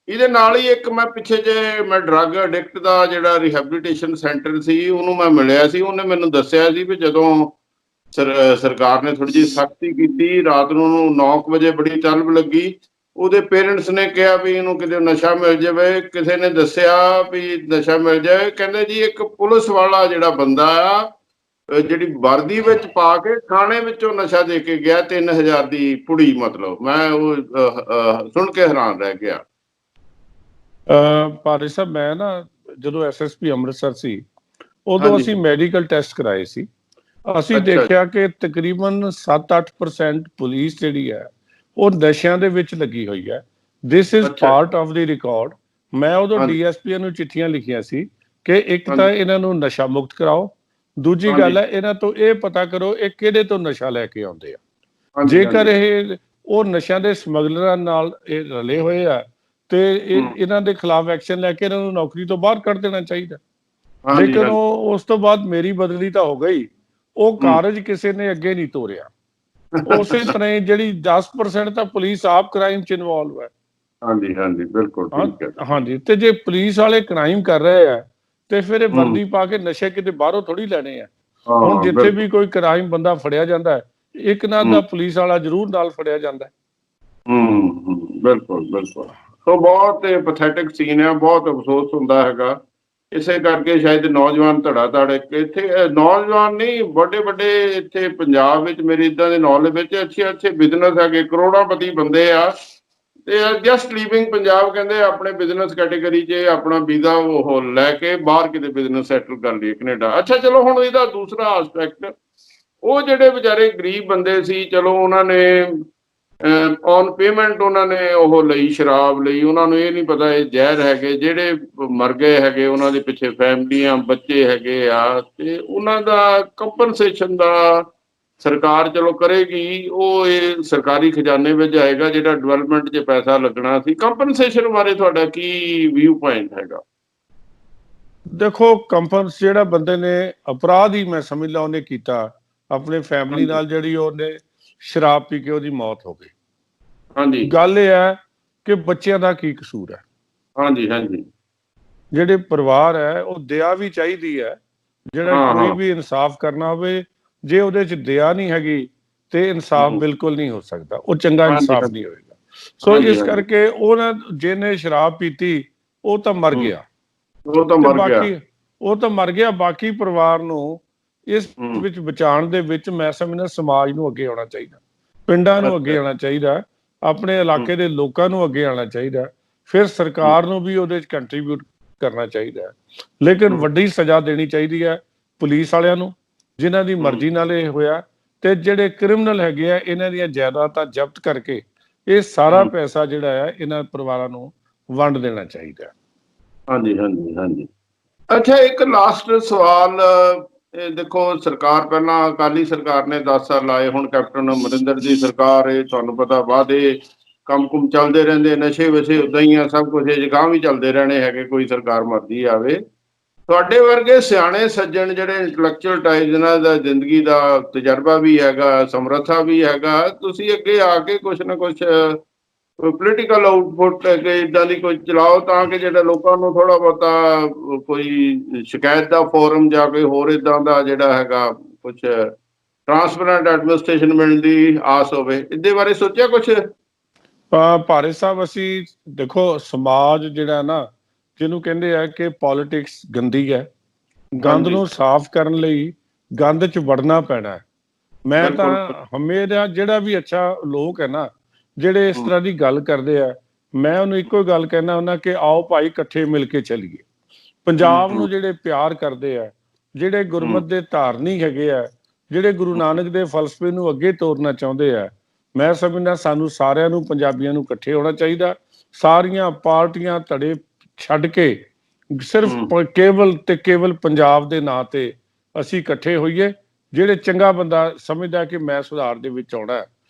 Speaker 3: ਇਹਦੇ ਨਾਲ ਹੀ ਇੱਕ ਮੈਂ ਪਿੱਛੇ ਜੇ ਮੈਂ ਡਰੱਗ ਐਡਿਕਟ ਦਾ ਜਿਹੜਾ ਰਿਹੈਬਿਲਿਟੇਸ਼ਨ ਸੈਂਟਰ ਸੀ ਉਹਨੂੰ ਮੈਂ ਮਿਲਿਆ ਸੀ। ਉਹਨੇ ਮੈਨੂੰ ਦੱਸਿਆ ਸੀ ਵੀ ਜਦੋਂ ਸਰਕਾਰ ਨੇ ਥੋੜੀ ਜਿਹੀ ਸਖਤੀ ਕੀਤੀ, ਰਾਤ ਨੂੰ 9 ਵਜੇ ਬੜੀ ਤਲਬ ਲੱਗੀ। ਉਹਦੇ ਪੇਰੈਂਟਸ ਨੇ ਕਿਹਾ ਵੀ ਇਹਨੂੰ ਕਿਤੇ ਨਸ਼ਾ ਮਿਲ ਜਾਵੇ। ਕਿਸੇ ਨੇ ਦੱਸਿਆ ਵੀ ਨਸ਼ਾ ਮਿਲ ਜਾਵੇ, ਕਹਿੰਦੇ ਜੀ ਇੱਕ ਪੁਲਿਸ ਵਾਲਾ ਜਿਹੜਾ ਬੰਦਾ ਆ, ਜਿਹੜੀ ਵਰਦੀ ਵਿੱਚ ਪਾ ਕੇ ਥਾਣੇ ਵਿੱਚੋਂ ਨਸ਼ਾ ਦੇ ਕੇ ਗਿਆ 3000 ਦੀ ਪੁੜੀ। ਮਤਲਬ ਮੈਂ ਉਹ ਸੁਣ ਕੇ ਹੈਰਾਨ ਰਹਿ ਗਿਆ।
Speaker 2: ਭਾਰੀ ਸਾਹਿਬ, ਮੈਂ ਨਾ ਜਦੋਂ SSP ਅੰਮ੍ਰਿਤਸਰ ਸੀ ਉਦੋਂ ਅਸੀਂ ਮੈਡੀਕਲ ਟੈਸਟ ਕਰਾਏ ਸੀ। ਅਸੀਂ ਦੇਖਿਆ ਕਿ ਤਕਰੀਬਨ 7-8% ਪੁਲਿਸ ਜਿਹੜੀ ਹੈ ਉਹ ਨਸ਼ਿਆਂ ਦੇ ਵਿੱਚ ਲੱਗੀ ਹੋਈ ਹੈ। This is part of the record. ਮੈਂ ਉਦੋਂ DSP ਨੂੰ ਚਿੱਠੀਆਂ ਲਿਖੀਆਂ ਸੀ ਕਿ ਇੱਕ ਤਾਂ ਇਹਨਾਂ ਨੂੰ ਨਸ਼ਾ ਮੁਕਤ ਕਰਾਓ, ਦੂਜੀ ਗੱਲ ਹੈ ਇਹਨਾਂ ਤੋਂ ਇਹ ਪਤਾ ਕਰੋ ਇਹ ਕਿਹੜੇ ਤੋਂ ਨਸ਼ਾ ਲੈ ਕੇ ਆਉਂਦੇ ਆ। ਜੇਕਰ ਇਹ ਉਹ ਨਸ਼ਿਆਂ ਦੇ ਸਮਗਲਰਾਂ ਨਾਲ ਇਹ ਰਲੇ ਹੋਏ ਆ ਤੇ ਇਹਨਾਂ ਦੇ ਖਿਲਾਫ ਐਕਸ਼ਨ ਲੈ ਕੇ ਇਹਨਾਂ ਨੂੰ ਨੌਕਰੀ ਤੋਂ ਬਾਹਰ ਕੱਢ ਦੇਣਾ ਚਾਹੀਦਾ। ਲੇਕਿਨ ਉਹ ਉਸ ਤੋਂ ਬਾਅਦ ਮੇਰੀ ਬਦਲੀ ਤਾਂ ਹੋ ਗਈ, ਉਹ ਕਾਰਜ ਕਿਸੇ ਨੇ ਅੱਗੇ ਨਹੀਂ ਤੋਰਿਆ। ਉਸੇ ਤਰ੍ਹਾਂ ਹੀ ਜਿਹੜੀ 10% ਤਾਂ ਪੁਲਿਸ ਆਪ ਕ੍ਰਾਈਮ ਚ ਇਨਵੋਲਵ ਹੈ।
Speaker 3: ਹਾਂਜੀ ਹਾਂਜੀ ਬਿਲਕੁਲ ਠੀਕ ਹੈ।
Speaker 2: ਹਾਂਜੀ, ਤੇ ਜੇ ਪੁਲਿਸ ਵਾਲੇ ਕ੍ਰਾਈਮ ਕਰ ਰਹੇ ਆ ਤੇ ਫਿਰ ਇਹ ਵਰਦੀ ਪਾ ਕੇ ਨਸ਼ੇ ਕਿਤੇ ਬਾਹਰੋਂ ਥੋੜੀ ਲੈਣੇ ਆ। ਹੁਣ ਜਿੱਥੇ ਵੀ ਕੋਈ ਕ੍ਰਾਈਮ ਬੰਦਾ ਫੜਿਆ ਜਾਂਦਾ ਇੱਕ ਨਾ ਦਾ ਪੁਲਿਸ ਵਾਲਾ ਜ਼ਰੂਰ ਨਾਲ ਫੜਿਆ ਜਾਂਦਾ।
Speaker 3: ਬਿਲਕੁਲ ਬਿਲਕੁਲ। ਸੋ ਬਹੁਤ ਪੈਥੇਟਿਕ ਸੀਨ ਹੈ, ਬਹੁਤ ਅਫਸੋਸ ਹੁੰਦਾ ਹੈਗਾ। ਇਸੇ ਕਰਕੇ ਸ਼ਾਇਦ ਨੌਜਵਾਨ ਧੜਾ ਧੜ ਇੱਥੇ ਨੌਜਵਾਨ ਨਹੀਂ ਵੱਡੇ ਵੱਡੇ ਇੱਥੇ ਪੰਜਾਬ ਵਿੱਚ ਮੇਰੀ ਇੱਦਾਂ ਦੇ ਨੌਲੇਜ ਵਿੱਚ ਅੱਛੇ ਬਿਜ਼ਨਸ ਹੈਗੇ, ਕਰੋੜਾਪਤੀ ਬੰਦੇ ਆ ਤੇ ਜਸਟ ਲੀਵਿੰਗ ਪੰਜਾਬ, ਕਹਿੰਦੇ ਆਪਣੇ ਬਿਜ਼ਨਸ ਕੈਟੇਗਰੀ 'ਚ ਆਪਣਾ ਵੀਜ਼ਾ ਉਹ ਲੈ ਕੇ ਬਾਹਰ ਕਿਤੇ ਬਿਜ਼ਨਸ ਸੈਟਲ ਕਰ ਲਈਏ ਕੈਨੇਡਾ। ਅੱਛਾ ਚਲੋ ਹੁਣ ਇਹਦਾ ਦੂਸਰਾ ਆਸਪੈਕਟ, ਉਹ ਜਿਹੜੇ ਵਿਚਾਰੇ ਗਰੀਬ ਬੰਦੇ ਸੀ ਚਲੋ ਉਹਨਾਂ ਨੇ ਔਨ ਪੇਮੈਂਟ ਉਹਨਾਂ ਨੇ ਉਹ ਲਈ ਸ਼ਰਾਬ ਲਈ, ਉਹਨਾਂ ਨੂੰ ਇਹ ਨਹੀਂ ਪਤਾ ਇਹ ਜ਼ਹਿਰ ਹੈਗੇ। ਜਿਹੜੇ ਮਰ ਗਏ ਹੈਗੇ ਉਹਨਾਂ ਦੇ ਪਿੱਛੇ ਫੈਮਲੀਆਂ ਬੱਚੇ ਹੈਗੇ ਆ ਤੇ ਉਹਨਾਂ ਦਾ ਕੰਪਨਸੇਸ਼ਨ ਦਾ ਸਰਕਾਰ ਚਲੋ ਕਰੇਗੀ, ਉਹ ਇਹ ਸਰਕਾਰੀ ਖਜ਼ਾਨੇ ਵਿੱਚ ਆਏਗਾ ਜਿਹੜਾ ਡਿਵੈਲਪਮੈਂਟ 'ਚ ਪੈਸਾ ਲੱਗਣਾ ਸੀ। ਕੰਪਨਸੇਸ਼ਨ ਬਾਰੇ ਤੁਹਾਡਾ ਕੀ ਵਿਊ ਪੁਆਇੰਟ ਹੈਗਾ?
Speaker 2: ਦੇਖੋ ਕੰਪਨਸ ਜਿਹੜਾ ਬੰਦੇ ਨੇ ਅਪਰਾਧ ਹੀ ਮੈਂ ਸਮਝ ਲਾ ਉਹਨੇ ਕੀਤਾ ਆਪਣੇ ਫੈਮਿਲੀ ਨਾਲ, ਜਿਹੜੀ ਉਹਨੇ ਸ਼ਰਾਬ ਪੀ ਕੇ ਉਹਦੀ ਮੌਤ ਹੋ ਗਈ। ਹਾਂਜੀ, ਗੱਲ ਇਹ ਹੈ ਕਿ ਬੱਚਿਆਂ ਦਾ ਕੀ ਕਸੂਰ ਹੈ? ਹਾਂਜੀ ਹਾਂਜੀ, ਜਿਹੜੇ ਪਰਿਵਾਰ ਹੈ ਉਹ ਦਇਆ ਵੀ ਚਾਹੀਦੀ ਹੈ। ਜਿਹੜਾ ਕੋਈ ਵੀ ਇਨਸਾਫ ਕਰਨਾ ਹੋਵੇ, ਜੇ ਉਹਦੇ ਚ ਦਇਆ ਨਹੀਂ ਹੈਗੀ ਤੇ ਇਨਸਾਫ ਬਿਲਕੁਲ ਨਹੀਂ ਹੋ ਸਕਦਾ, ਉਹ ਚੰਗਾ ਇਨਸਾਫ ਨਹੀਂ ਹੋਏਗਾ। ਸੋ ਇਸ ਕਰਕੇ ਉਹਨਾਂ ਜਿਹਨੇ ਸ਼ਰਾਬ ਪੀਤੀ ਉਹ ਤਾਂ ਮਰ ਗਿਆ, ਉਹ ਤਾਂ ਮਰ ਗਿਆ। ਬਾਕੀ ਪਰਿਵਾਰ ਨੂੰ ਇਸ ਵਿੱਚ ਬਚਾਉਣ ਦੇ ਵਿੱਚ ਮੈਂ ਸਮਝਦਾ ਸਮਾਜ ਨੂੰ ਅੱਗੇ ਆਉਣਾ ਚਾਹੀਦਾ, ਪਿੰਡਾਂ ਨੂੰ ਅੱਗੇ ਆਉਣਾ ਚਾਹੀਦਾ, ਆਪਣੇ ਇਲਾਕੇ ਦੇ ਲੋਕਾਂ ਨੂੰ ਅੱਗੇ ਆਉਣਾ ਚਾਹੀਦਾ, ਫਿਰ ਸਰਕਾਰ ਨੂੰ ਵੀ ਉਹਦੇ ਚ ਕੰਟਰੀਬਿਊਟ ਕਰਨਾ ਚਾਹੀਦਾ। ਲੇਕਿਨ ਵੱਡੀ ਸਜ਼ਾ ਦੇਣੀ ਚਾਹੀਦੀ ਹੈ ਪੁਲਿਸ ਵਾਲਿਆਂ ਨੂੰ ਜਿਨ੍ਹਾਂ ਦੀ ਮਰਜ਼ੀ ਨਾਲ ਇਹ ਹੋਇਆ, ਤੇ ਜਿਹੜੇ ਕ੍ਰਿਮੀਨਲ ਹੈਗੇ ਆ ਇਹਨਾਂ ਦੀਆਂ ਜਾਇਦਾਦਾਂ ਜ਼ਬਤ ਕਰਕੇ ਇਹ ਸਾਰਾ ਪੈਸਾ ਜਿਹੜਾ ਹੈ ਇਹਨਾਂ ਪਰਿਵਾਰਾਂ ਨੂੰ ਵੰਡ ਦੇਣਾ ਚਾਹੀਦਾ। ਹਾਂਜੀ ਹਾਂਜੀ ਹਾਂਜੀ। ਅੱਛਾ ਇੱਕ ਲਾਸਟ ਸਵਾਲ, ਇਹ ਦੇਖੋ ਸਰਕਾਰ ਪਹਿਲਾਂ ਅਕਾਲੀ ਸਰਕਾਰ ਨੇ 10 ਸਾਲ ਲਾਏ, ਹੁਣ ਕੈਪਟਨ ਅਮਰਿੰਦਰ ਦੀ ਸਰਕਾਰ ਹੈ, ਤੁਹਾਨੂੰ ਪਤਾ ਵਾਅਦੇ ਕੰਮ ਕੁਮ ਚੱਲਦੇ ਰਹਿੰਦੇ, ਨਸ਼ੇ ਵਸ਼ੇ ਉਦਾਂ ਹੀ ਆ, ਸਭ ਕੁਝ ਜਗ੍ਹਾ ਵੀ ਚੱਲਦੇ ਰਹਿਣੇ ਹੈਗੇ, ਕੋਈ ਸਰਕਾਰ ਮਰਜ਼ੀ ਆਵੇ। ਤੁਹਾਡੇ ਵਰਗੇ ਸਿਆਣੇ ਸੱਜਣ ਜਿਹੜੇ ਇੰਟਲੈਕਚੁਅਲ ਟਾਈਪ, ਜਿਹਨਾਂ ਦਾ ਜ਼ਿੰਦਗੀ ਦਾ ਤਜਰਬਾ ਵੀ ਹੈਗਾ, ਸਮਰੱਥਾ ਵੀ ਹੈਗਾ, ਤੁਸੀਂ ਅੱਗੇ ਆ ਕੇ ਕੁਛ ਨਾ ਕੁਛ ਪੋਲੀਟੀਕਲ ਆਊਟਪੁੱਟ ਇੱਦਾਂ ਦੀ ਕੋਈ ਚਲਾਓ ਤਾਂ ਕਿ ਜਿਹੜਾ ਲੋਕਾਂ ਨੂੰ ਥੋੜਾ ਬਹੁਤਾ ਕੋਈ ਸ਼ਿਕਾਇਤ ਦਾ ਫੋਰਮ ਜਾਂ ਕੋਈ ਹੋਰ ਇੱਦਾਂ ਦਾ ਜਿਹੜਾ ਹੈਗਾ ਕੁਛ ਟਰਾਂਸਪੇਰੈਂਟ ਐਡਮਿਨਿਸਟ੍ਰੇਸ਼ਨ ਮਿਲਣ ਦੀ ਆਸ ਹੋਵੇ। ਇਹਦੇ ਬਾਰੇ ਸੋਚਿਆ ਕੁਛ? ਭਾਰਤ ਸਾਹਿਬ, ਅਸੀਂ ਦੇਖੋ ਸਮਾਜ ਜਿਹੜਾ ਨਾ ਜਿਹਨੂੰ ਕਹਿੰਦੇ ਆ ਕਿ ਪੋਲਿਟਿਕਸ ਗੰਦੀ ਹੈ, ਗੰਦ ਨੂੰ ਸਾਫ਼ ਕਰਨ ਲਈ ਗੰਦ 'ਚ ਵੜਨਾ ਪੈਣਾ। ਮੈਂ ਤਾਂ ਹਮੇਸ਼ਾ ਜਿਹੜਾ ਵੀ ਅੱਛਾ ਲੋਕ ਹੈ ਨਾ ਜਿਹੜੇ ਇਸ ਤਰ੍ਹਾਂ ਦੀ ਗੱਲ ਕਰਦੇ ਆ, ਮੈਂ ਉਹਨੂੰ ਇੱਕੋ ਗੱਲ ਕਹਿਣਾ ਹੁੰਦਾ ਕਿ ਆਓ ਭਾਈ ਇਕੱਠੇ ਮਿਲ ਕੇ ਚੱਲੀਏ। ਪੰਜਾਬ ਨੂੰ ਜਿਹੜੇ ਪਿਆਰ ਕਰਦੇ ਆ, ਜਿਹੜੇ ਗੁਰਮਤ ਦੇ ਧਾਰਨੀ ਹੈਗੇ ਆ, ਜਿਹੜੇ ਗੁਰੂ ਨਾਨਕ ਦੇ ਫਲਸਫੇ ਨੂੰ ਅੱਗੇ ਤੋਰਨਾ ਚਾਹੁੰਦੇ ਆ, ਮੈਂ ਸਮਝਦਾ ਸਾਨੂੰ ਸਾਰਿਆਂ ਨੂੰ ਪੰਜਾਬੀਆਂ ਨੂੰ ਇਕੱਠੇ ਹੋਣਾ ਚਾਹੀਦਾ। ਸਾਰੀਆਂ ਪਾਰਟੀਆਂ ਧੜੇ ਛੱਡ ਕੇ ਸਿਰਫ ਕੇਵਲ ਤੇ ਕੇਵਲ ਪੰਜਾਬ ਦੇ ਨਾਂ ਤੇ ਅਸੀਂ ਇਕੱਠੇ ਹੋਈਏ। ਜਿਹੜੇ ਚੰਗਾ ਬੰਦਾ ਸਮਝਦਾ ਕਿ ਮੈਂ ਸੁਧਾਰ ਦੇ ਵਿੱਚ ਆਉਣਾ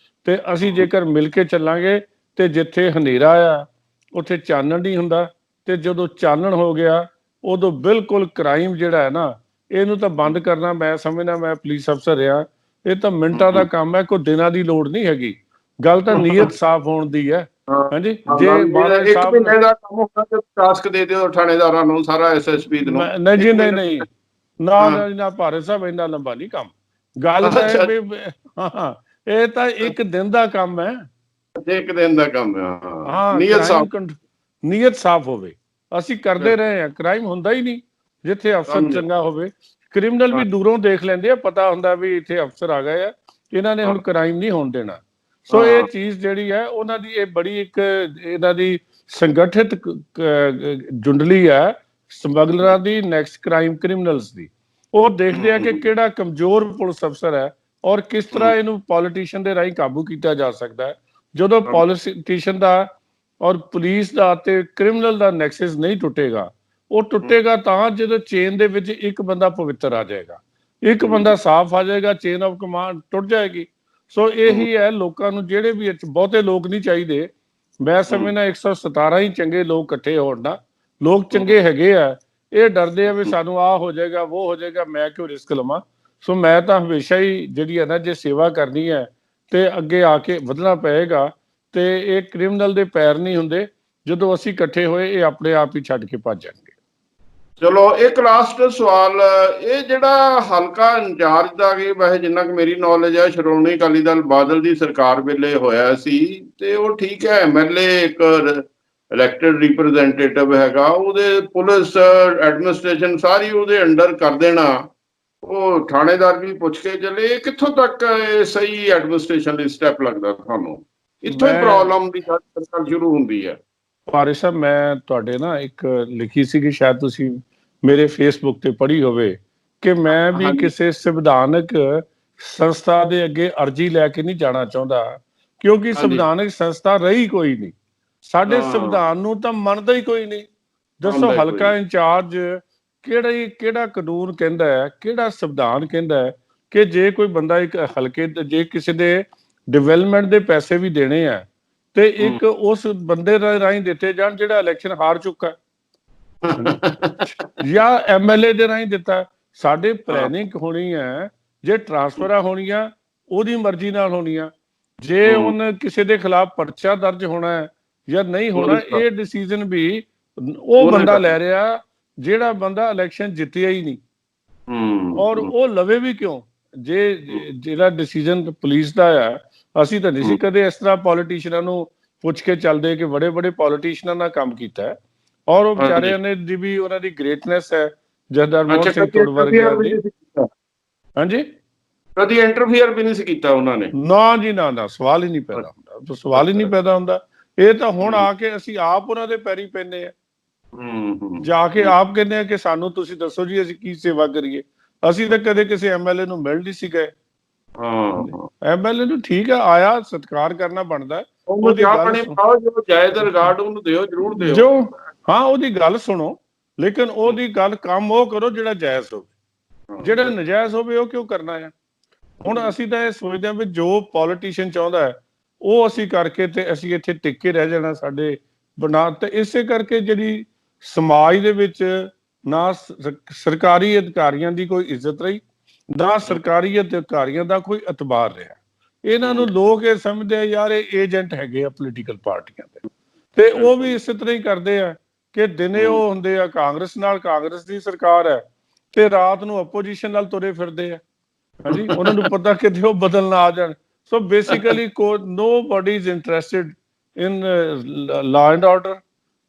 Speaker 2: ਤੇ ਅਸੀਂ ਜੇਕਰ ਮਿਲ ਕੇ ਚੱਲਾਂਗੇ ਤੇ ਜਿੱਥੇ ਹਨੇਰਾ ਆ ਉੱਥੇ ਚਾਨਣ ਨਹੀਂ ਹੁੰਦਾ, ਤੇ ਜਦੋਂ ਚਾਨਣ ਹੋ ਗਿਆ ਉਦੋਂ ਬਿਲਕੁਲ ਕ੍ਰਾਈਮ ਜਿਹੜਾ ਹੈ ਨਾ ਇਹਨੂੰ ਤਾਂ ਬੰਦ ਕਰਨਾ, ਮੈਂ ਸਮਝਦਾ, ਮੈਂ ਪੁਲਿਸ ਅਫਸਰ ਰਿਹਾ, ਇਹ ਤਾਂ ਮਿੰਟਾਂ ਦਾ ਕੰਮ ਹੈ, ਕੋਈ ਦਿਨਾਂ ਦੀ ਲੋੜ ਨਹੀਂ ਹੈਗੀ। ਗੱਲ ਤਾਂ ਨੀਅਤ ਸਾਫ਼ ਹੋਣ ਦੀ ਹੈ। ਹਾਂਜੀ, ਜੇ
Speaker 3: ਇੱਕ ਮਹੀਨੇ ਦਾ ਕੰਮ ਹੁੰਦਾ ਤੇ ਟਾਸਕ ਦੇ ਦਿਓ ਥਾਣੇਦਾਰਾਂ ਨੂੰ, ਸਾਰਾ ਐਸਐਸਪੀ ਨੂੰ। ਨਹੀਂ ਜੀ, ਨਹੀਂ ਨਾ
Speaker 2: ਭਾਰਤ ਸਾਹਿਬ ਇੰਨਾ ਲੰਬਾ ਨਹੀਂ ਕੰਮ। ਗੱਲ ਤਾਂ ਹਾਂ, ਇਹ ਤਾਂ ਇੱਕ ਦਿਨ ਦਾ ਕੰਮ ਹੈ, ਇੱਕ ਦਿਨ ਦਾ ਕੰਮ ਹੈ। ਹਾਂ, ਨੀਅਤ ਸਾਫ਼ ਹੋਵੇ। ਅਸੀਂ ਕਰਦੇ ਰਹੇ ਹਾਂ, ਕ੍ਰਾਈਮ ਹੁੰਦਾ ਹੀ ਨਹੀਂ ਜਿੱਥੇ ਅਫਸਰ ਚੰਗਾ ਹੋਵੇ। ਕ੍ਰਿਮੀਨਲ ਵੀ ਦੂਰੋਂ ਦੇਖ ਲੈਂਦੇ ਆ, ਪਤਾ ਹੁੰਦਾ ਵੀ ਇੱਥੇ ਅਫਸਰ ਆ ਗਏ ਆ, ਇਹਨਾਂ ਨੇ ਹੁਣ ਕ੍ਰਾਈਮ ਨਹੀਂ ਹੋਣ ਦੇਣਾ। ਸੋ ਇਹ ਚੀਜ਼ ਜਿਹੜੀ ਹੈ ਉਹਨਾਂ ਦੀ ਇਹ ਬੜੀ ਇੱਕ ਇਹਨਾਂ ਦੀ ਸੰਗਠਿਤ ਜੁੰਡਲੀ ਹੈ ਸਮਗਲਰਾਂ ਦੀ, ਨੈਕਸਟ ਕ੍ਰਾਈਮ ਕ੍ਰਿਮੀਨਲਸ ਦੀ। ਉਹ ਦੇਖਦੇ ਆ ਕਿ ਕਿਹੜਾ ਕਮਜ਼ੋਰ ਪੁਲਿਸ ਅਫਸਰ ਹੈ ਔਰ ਕਿਸ ਤਰ੍ਹਾਂ ਇਹਨੂੰ ਪੋਲੀਟੀਸ਼ੀਅਨ ਦੇ ਰਾਹੀਂ ਕਾਬੂ ਕੀਤਾ ਜਾ ਸਕਦਾ ਹੈ। ਜਦੋਂ ਪੋਲੀਟੀਸ਼ੀਅਨ ਦਾ ਔਰ ਪੁਲਿਸ ਦਾ ਤੇ ਕ੍ਰਿਮੀਨਲ ਦਾ ਨੈਕਸਸ ਨਹੀਂ ਟੁੱਟੇਗਾ, ਉਹ ਟੁੱਟੇਗਾ ਤਾਂ ਜਦੋਂ ਚੇਨ ਦੇ ਵਿੱਚ ਇੱਕ ਬੰਦਾ ਪਵਿੱਤਰ ਆ ਜਾਏਗਾ, ਇੱਕ ਬੰਦਾ ਸਾਫ਼ ਆ ਜਾਏਗਾ, ਚੇਨ ਆਫ ਕਮਾਂਡ ਟੁੱਟ ਜਾਏਗੀ। ਸੋ ਇਹੀ ਹੈ, ਲੋਕਾਂ ਨੂੰ ਜਿਹੜੇ ਵੀ ਬਹੁਤੇ ਲੋਕ ਨਹੀਂ ਚਾਹੀਦੇ। ਮੈਂ ਸਮਝਦਾ 117 ਹੀ ਚੰਗੇ ਲੋਕ ਇਕੱਠੇ ਹੋਣ ਨਾ, ਲੋਕ ਚੰਗੇ ਹੈਗੇ ਆ, ਇਹ ਡਰਦੇ ਆ ਵੀ ਸਾਨੂੰ ਆਹ ਹੋ ਜਾਏਗਾ, ਉਹ ਹੋ ਜਾਏਗਾ, ਮੈਂ ਕਿਉਂ ਰਿਸਕ ਲਵਾਂ। ਸੋ ਮੈਂ ਤਾਂ ਹਮੇਸ਼ਾ ਹੀ ਜਿਹੜੀ ਹੈ ਨਾ, ਜੇ ਸੇਵਾ ਕਰਨੀ ਹੈ ਤੇ ਅੱਗੇ ਆ ਕੇ ਵਧਣਾ ਪਏਗਾ। ਤੇ ਇਹ ਕ੍ਰਿਮੀਨਲ ਦੇ ਪੈਰ ਨਹੀਂ ਹੁੰਦੇ, ਜਦੋਂ ਅਸੀਂ ਇਕੱਠੇ ਹੋਏ ਇਹ ਆਪਣੇ ਆਪ ਹੀ ਛੱਡ ਕੇ ਭੱਜ ਜਾਣਗੇ।
Speaker 3: ਚਲੋ ਇੱਕ ਲਾਸਟ ਸਵਾਲ, ਇਹ ਜਿਹੜਾ ਹਲਕਾ ਇੰਚਾਰਜ ਦਾ ਕਿ ਵੈਸੇ ਜਿੰਨਾ ਕਿ ਮੇਰੀ ਨੌਲੇਜ ਹੈ ਸ਼੍ਰੋਮਣੀ ਅਕਾਲੀ ਦਲ ਬਾਦਲ ਦੀ ਸਰਕਾਰ ਵੇਲੇ ਹੋਇਆ ਸੀ, ਤੇ ਉਹ ਠੀਕ ਹੈ MLA ਇੱਕ ਇਲੈਕਟਡ ਰਿਪਰੈਜ਼ੈਂਟੇਟਿਵ ਹੈਗਾ, ਉਹਦੇ ਪੁਲਿਸ ਐਡਮਿਨਿਸਟ੍ਰੇਸ਼ਨ ਸਾਰੀ ਉਹਦੇ ਅੰਡਰ ਕਰ ਦੇਣਾ, ਉਹ ਥਾਣੇਦਾਰ ਵੀ ਪੁੱਛ ਕੇ ਚੱਲੇ। ਕਿੱਥੋਂ ਤੱਕ ਸਹੀ ਐਡਮਿਨਿਸਟ੍ਰੇਸ਼ਨ ਲਈ ਸਟੈਪ ਲੱਗਦਾ ਤੁਹਾਨੂੰ? ਇੱਥੋਂ ਹੀ ਪ੍ਰੋਬਲਮ ਦੀ ਗੱਲ ਸ਼ੁਰੂ ਹੁੰਦੀ ਹੈ।
Speaker 2: ਪਾਰਿਸ਼ ਸਾਹਿਬ, ਮੈਂ ਤੁਹਾਡੇ ਨਾ ਇੱਕ ਲਿਖੀ ਸੀਗੀ, ਸ਼ਾਇਦ ਤੁਸੀਂ ਮੇਰੇ ਫੇਸਬੁੱਕ ਤੇ ਪੜ੍ਹੀ ਹੋਵੇ, ਕਿ ਮੈਂ ਵੀ ਕਿਸੇ ਸੰਵਿਧਾਨਕ ਸੰਸਥਾ ਦੇ ਅੱਗੇ ਅਰਜੀ ਲੈ ਕੇ ਨਹੀਂ ਜਾਣਾ ਚਾਹੁੰਦਾ, ਕਿਉਂਕਿ ਸੰਵਿਧਾਨਕ ਸੰਸਥਾ ਰਹੀ ਕੋਈ ਨਹੀਂ, ਸਾਡੇ ਸੰਵਿਧਾਨ ਨੂੰ ਤਾਂ ਮੰਨਦਾ ਹੀ ਕੋਈ ਨਹੀਂ। ਦੱਸੋ ਹਲਕਾ ਇੰਚਾਰਜ ਕਿਹੜਾ ਕਾਨੂੰਨ ਕਹਿੰਦਾ ਹੈ, ਕਿਹੜਾ ਸੰਵਿਧਾਨ ਕਹਿੰਦਾ ਹੈ ਕਿ ਜੇ ਕੋਈ ਬੰਦਾ ਇੱਕ ਹਲਕੇ ਜੇ ਕਿਸੇ ਦੇ ਡਿਵੈਲਪਮੈਂਟ ਦੇ ਪੈਸੇ ਵੀ ਦੇਣੇ ਆ ਤੇ ਇੱਕ ਉਸ ਬੰਦੇ ਰਾਹੀਂ ਦਿੱਤੇ ਜਾਣ ਜਿਹੜਾ ਇਲੈਕਸ਼ਨ ਹਾਰ ਚੁੱਕਾ ਜਾਂ MLA ਦੇ ਰਾਹੀਂ ਦਿੱਤਾ। ਸਾਡੇ ਪਲੈਨਿੰਗ ਹੋਣੀ ਹੈ, ਜੇ ਟ੍ਰਾਂਸਫਰਾਂ ਹੋਣੀਆਂ ਉਹਦੀ ਮਰਜ਼ੀ ਨਾਲ ਹੋਣੀਆਂ, ਜੇ ਉਹਨ ਕਿਸੇ ਦੇ ਖਿਲਾਫ ਪਰਚਾ ਦਰਜ ਹੋਣਾ ਹੈ ਜਾਂ ਨਹੀਂ ਹੋਣਾ, ਇਹ ਡਿਸੀਜਨ ਵੀ ਉਹ ਬੰਦਾ ਲੈ ਰਿਹਾ ਜਿਹੜਾ ਬੰਦਾ ਇਲੈਕਸ਼ਨ ਜਿੱਤਿਆ ਹੀ ਨਹੀਂ। ਔਰ ਉਹ ਲਵੇ ਵੀ ਕਿਉਂ? ਜੇ ਜਿਹੜਾ ਡਿਸੀਜਨ ਪੁਲਿਸ ਦਾ ਆ, ਅਸੀਂ ਤਾਂ ਨਹੀਂ ਸੀ ਕਦੇ ਇਸ ਤਰ੍ਹਾਂ ਪੋਲੀਟੀਸ਼ੀਅਨਾਂ ਨੂੰ ਪੁੱਛ ਕੇ ਚੱਲਦੇ ਕਿ ਬੜੇ ਬੜੇ ਪੋਲੀਟੀਸ਼ੀਅਨਾਂ ਨਾਲ ਕੰਮ ਕੀਤਾ ਹੈ, ਔਰ ਉਹ ਵਿਚਾਰਿਆਂ ਨੇ ਦੀ ਵੀ ਉਹਨਾਂ ਦੀ ਗ੍ਰੇਟਨੈਸ ਹੈ। ਜਥੇਦਾਰ ਮੋਹਨ ਸਿੰਘ ਤੁੜ ਵਰਗਿਆਂ ਦੀ, ਹਾਂਜੀ,
Speaker 3: ਕਦੀ ਇੰਟਰਫੀਅਰ ਵੀ ਨਹੀਂ ਸੀ ਕੀਤਾ ਉਹਨਾਂ ਨੇ?
Speaker 2: ਨਾ ਜੀ ਨਾ, ਸਵਾਲ ਹੀ ਨਹੀਂ ਪੈਦਾ ਹੁੰਦਾ, ਸਵਾਲ ਹੀ ਨਹੀਂ ਪੈਦਾ ਹੁੰਦਾ। ਇਹ ਤਾਂ ਹੁਣ ਆ ਕੇ ਅਸੀਂ ਆਪ ਉਹਨਾਂ ਦੇ ਪੈਰੀ ਪੈਂਦੇ ਆ, ਜਾ ਕੇ ਆਪ ਕਹਿੰਦੇ ਆ ਕਿ ਸਾਨੂੰ ਤੁਸੀਂ ਦੱਸੋ ਜੀ ਅਸੀਂ ਕੀ ਸੇਵਾ ਕਰੀਏ। ਅਸੀਂ ਤਾਂ ਕਦੇ ਕਿਸੇ MLA ਨੂੰ ਮਿਲ ਨਹੀਂ ਸੀ ਗਏ। MLA ਨੂੰ ਠੀਕ ਹੈ, ਆਇਆ, ਸਤਿਕਾਰ ਕਰਨਾ ਬਣਦਾ, ਉਹਦੀ ਗੱਲ ਸੁਣੋ, ਲੇਕਿਨ ਉਹਦੀ ਗੱਲ ਕੰਮ ਉਹ ਕਰੋ ਜਿਹੜਾ ਜਾਇਜ਼ ਹੋਵੇ, ਜਿਹੜਾ ਨਜਾਇਜ਼ ਹੋਵੇ ਉਹ ਕਿਉਂ ਕਰਨਾ ਹੈ। ਹੁਣ ਅਸੀਂ ਤਾਂ ਇਹ ਸੋਚਦੇ ਹਾਂ ਵੀ ਜੋ ਪੋਲੀਟੀਸ਼ੀਅਨ ਚਾਹੁੰਦਾ ਹੈ ਉਹ ਅਸੀਂ ਕਰਕੇ ਤੇ ਅਸੀਂ ਇੱਥੇ ਟਿਕ ਕੇ ਰਹਿ ਜਾਣਾ ਸਾਡੇ ਬਣਾ। ਤੇ ਇਸੇ ਕਰਕੇ ਜਿਹੜੀ ਸਮਾਜ ਦੇ ਵਿੱਚ ਨਾ ਸਰਕਾਰੀ ਅਧਿਕਾਰੀਆਂ ਦੀ ਕੋਈ ਇੱਜ਼ਤ ਰਹੀ, ਨਾ ਸਰਕਾਰੀ ਅਧਿਕਾਰੀਆਂ ਦਾ ਕੋਈ ਇਤਬਾਰ ਰਿਹਾ। ਇਹਨਾਂ ਨੂੰ ਲੋਕ ਇਹ ਸਮਝਦੇ ਆ ਯਾਰ ਇਹ ਏਜੰਟ ਹੈਗੇ ਆ ਪੋਲੀਟੀਕਲ ਪਾਰਟੀਆਂ ਦੇ, ਤੇ ਉਹ ਵੀ ਇਸੇ ਤਰ੍ਹਾਂ ਹੀ ਕਰਦੇ ਆ ਕਿ ਦਿਨੇ ਉਹ ਹੁੰਦੇ ਆ ਕਾਂਗਰਸ ਨਾਲ, ਕਾਂਗਰਸ ਦੀ ਸਰਕਾਰ ਹੈ, ਤੇ ਰਾਤ ਨੂੰ ਆਪੋਜੀਸ਼ਨ ਨਾਲ ਤੁਰੇ ਫਿਰਦੇ ਆ। ਹਾਂਜੀ, ਉਹਨਾਂ ਨੂੰ ਪਤਾ ਕਿਤੇ ਉਹ ਬਦਲ ਨਾ ਆ ਜਾਣ। So basically nobody is interested in law and order,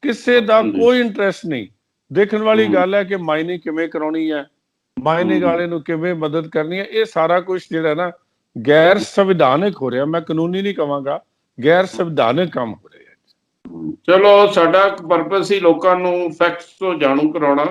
Speaker 2: ਕਿਸੇ ਦਾ ਕੋਈ ਇੰਟਰਸਟ ਨਹੀਂ। ਦੇਖਣ ਵਾਲੀ ਗੱਲ ਹੈ ਕਿ ਮਾਈਨਿੰਗ ਕਿਵੇਂ ਕਰਾਉਣੀ ਹੈ, ਮਾਈਨਿੰਗ ਵਾਲੇ ਨੂੰ ਕਿਵੇਂ ਮਦਦ ਕਰਨੀ ਹੈ। ਇਹ ਸਾਰਾ ਕੁਝ ਜਿਹੜਾ ਨਾ ਗੈਰ ਸੰਵਿਧਾਨਕ ਹੋ ਰਿਹਾ, ਮੈਂ ਕਾਨੂੰਨੀ ਨਹੀਂ ਕਹਾਂਗਾ, ਗੈਰ ਸੰਵਿਧਾਨਕ ਕੰਮ ਹੋ ਰਿਹਾ।
Speaker 3: ਚਲੋ, ਸਾਡਾ ਪਰਪਸ ਹੀ ਲੋਕਾਂ ਨੂੰ ਫੈਕਟਸ ਤੋਂ ਜਾਣੂ ਕਰਾਉਣਾ।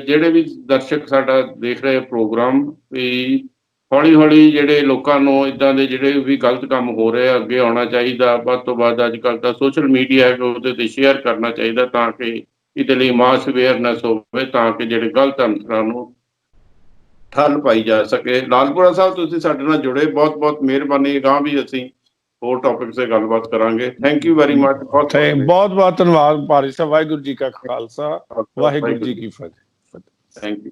Speaker 3: ਜਿਹੜੇ ਵੀ ਦਰਸ਼ਕ ਸਾਡਾ ਦੇਖ ਰਹੇ ਪ੍ਰੋਗਰਾਮ, ਵੀ ਹੌਲੀ ਹੌਲੀ ਜਿਹੜੇ ਲੋਕਾਂ ਨੂੰ ਇੱਦਾਂ ਦੇ ਜਿਹੜੇ ਵੀ ਗਲਤ ਕੰਮ ਹੋ ਰਹੇ ਆ ਅੱਗੇ ਆਉਣਾ ਚਾਹੀਦਾ। ਵੱਧ ਤੋਂ ਵੱਧ ਅੱਜ ਕੱਲ੍ਹ ਤਾਂ ਸੋਸ਼ਲ ਮੀਡੀਆ ਹੈ, ਉਹਦੇ 'ਤੇ ਸ਼ੇਅਰ ਕਰਨਾ ਚਾਹੀਦਾ ਤਾਂ ਕਿ ਇਹਦੇ ਲਈ ਮਾਸ ਅਵੇਅਰਨੈਸ ਹੋਵੇ, ਤਾਂ ਕਿ ਜਿਹੜੇ ਗਲਤ ਅੰਸਰਾਂ ਨੂੰ ਠੱਲ ਪਾਈ ਜਾ ਸਕੇ। ਲਾਲਪੁਰਾ ਸਾਹਿਬ, ਤੁਸੀਂ ਸਾਡੇ ਨਾਲ ਜੁੜੇ, ਬਹੁਤ ਬਹੁਤ ਮਿਹਰਬਾਨੀ। ਅਗਾਂਹ ਵੀ ਅਸੀਂ ਹੋਰ ਟੌਪਿਕ 'ਤੇ ਗੱਲਬਾਤ ਕਰਾਂਗੇ। Thank you very much.
Speaker 2: ਬਹੁਤ ਬਹੁਤ ਧੰਨਵਾਦ ਪਾਰਿਸ਼ ਸਾਹਿਬ। ਵਾਹਿਗੁਰੂ ਜੀ ਕਾ ਖਾਲਸਾ, ਵਾਹਿਗੁਰੂ ਜੀ ਕੀ ਫਤਿਹ।
Speaker 3: Thank you.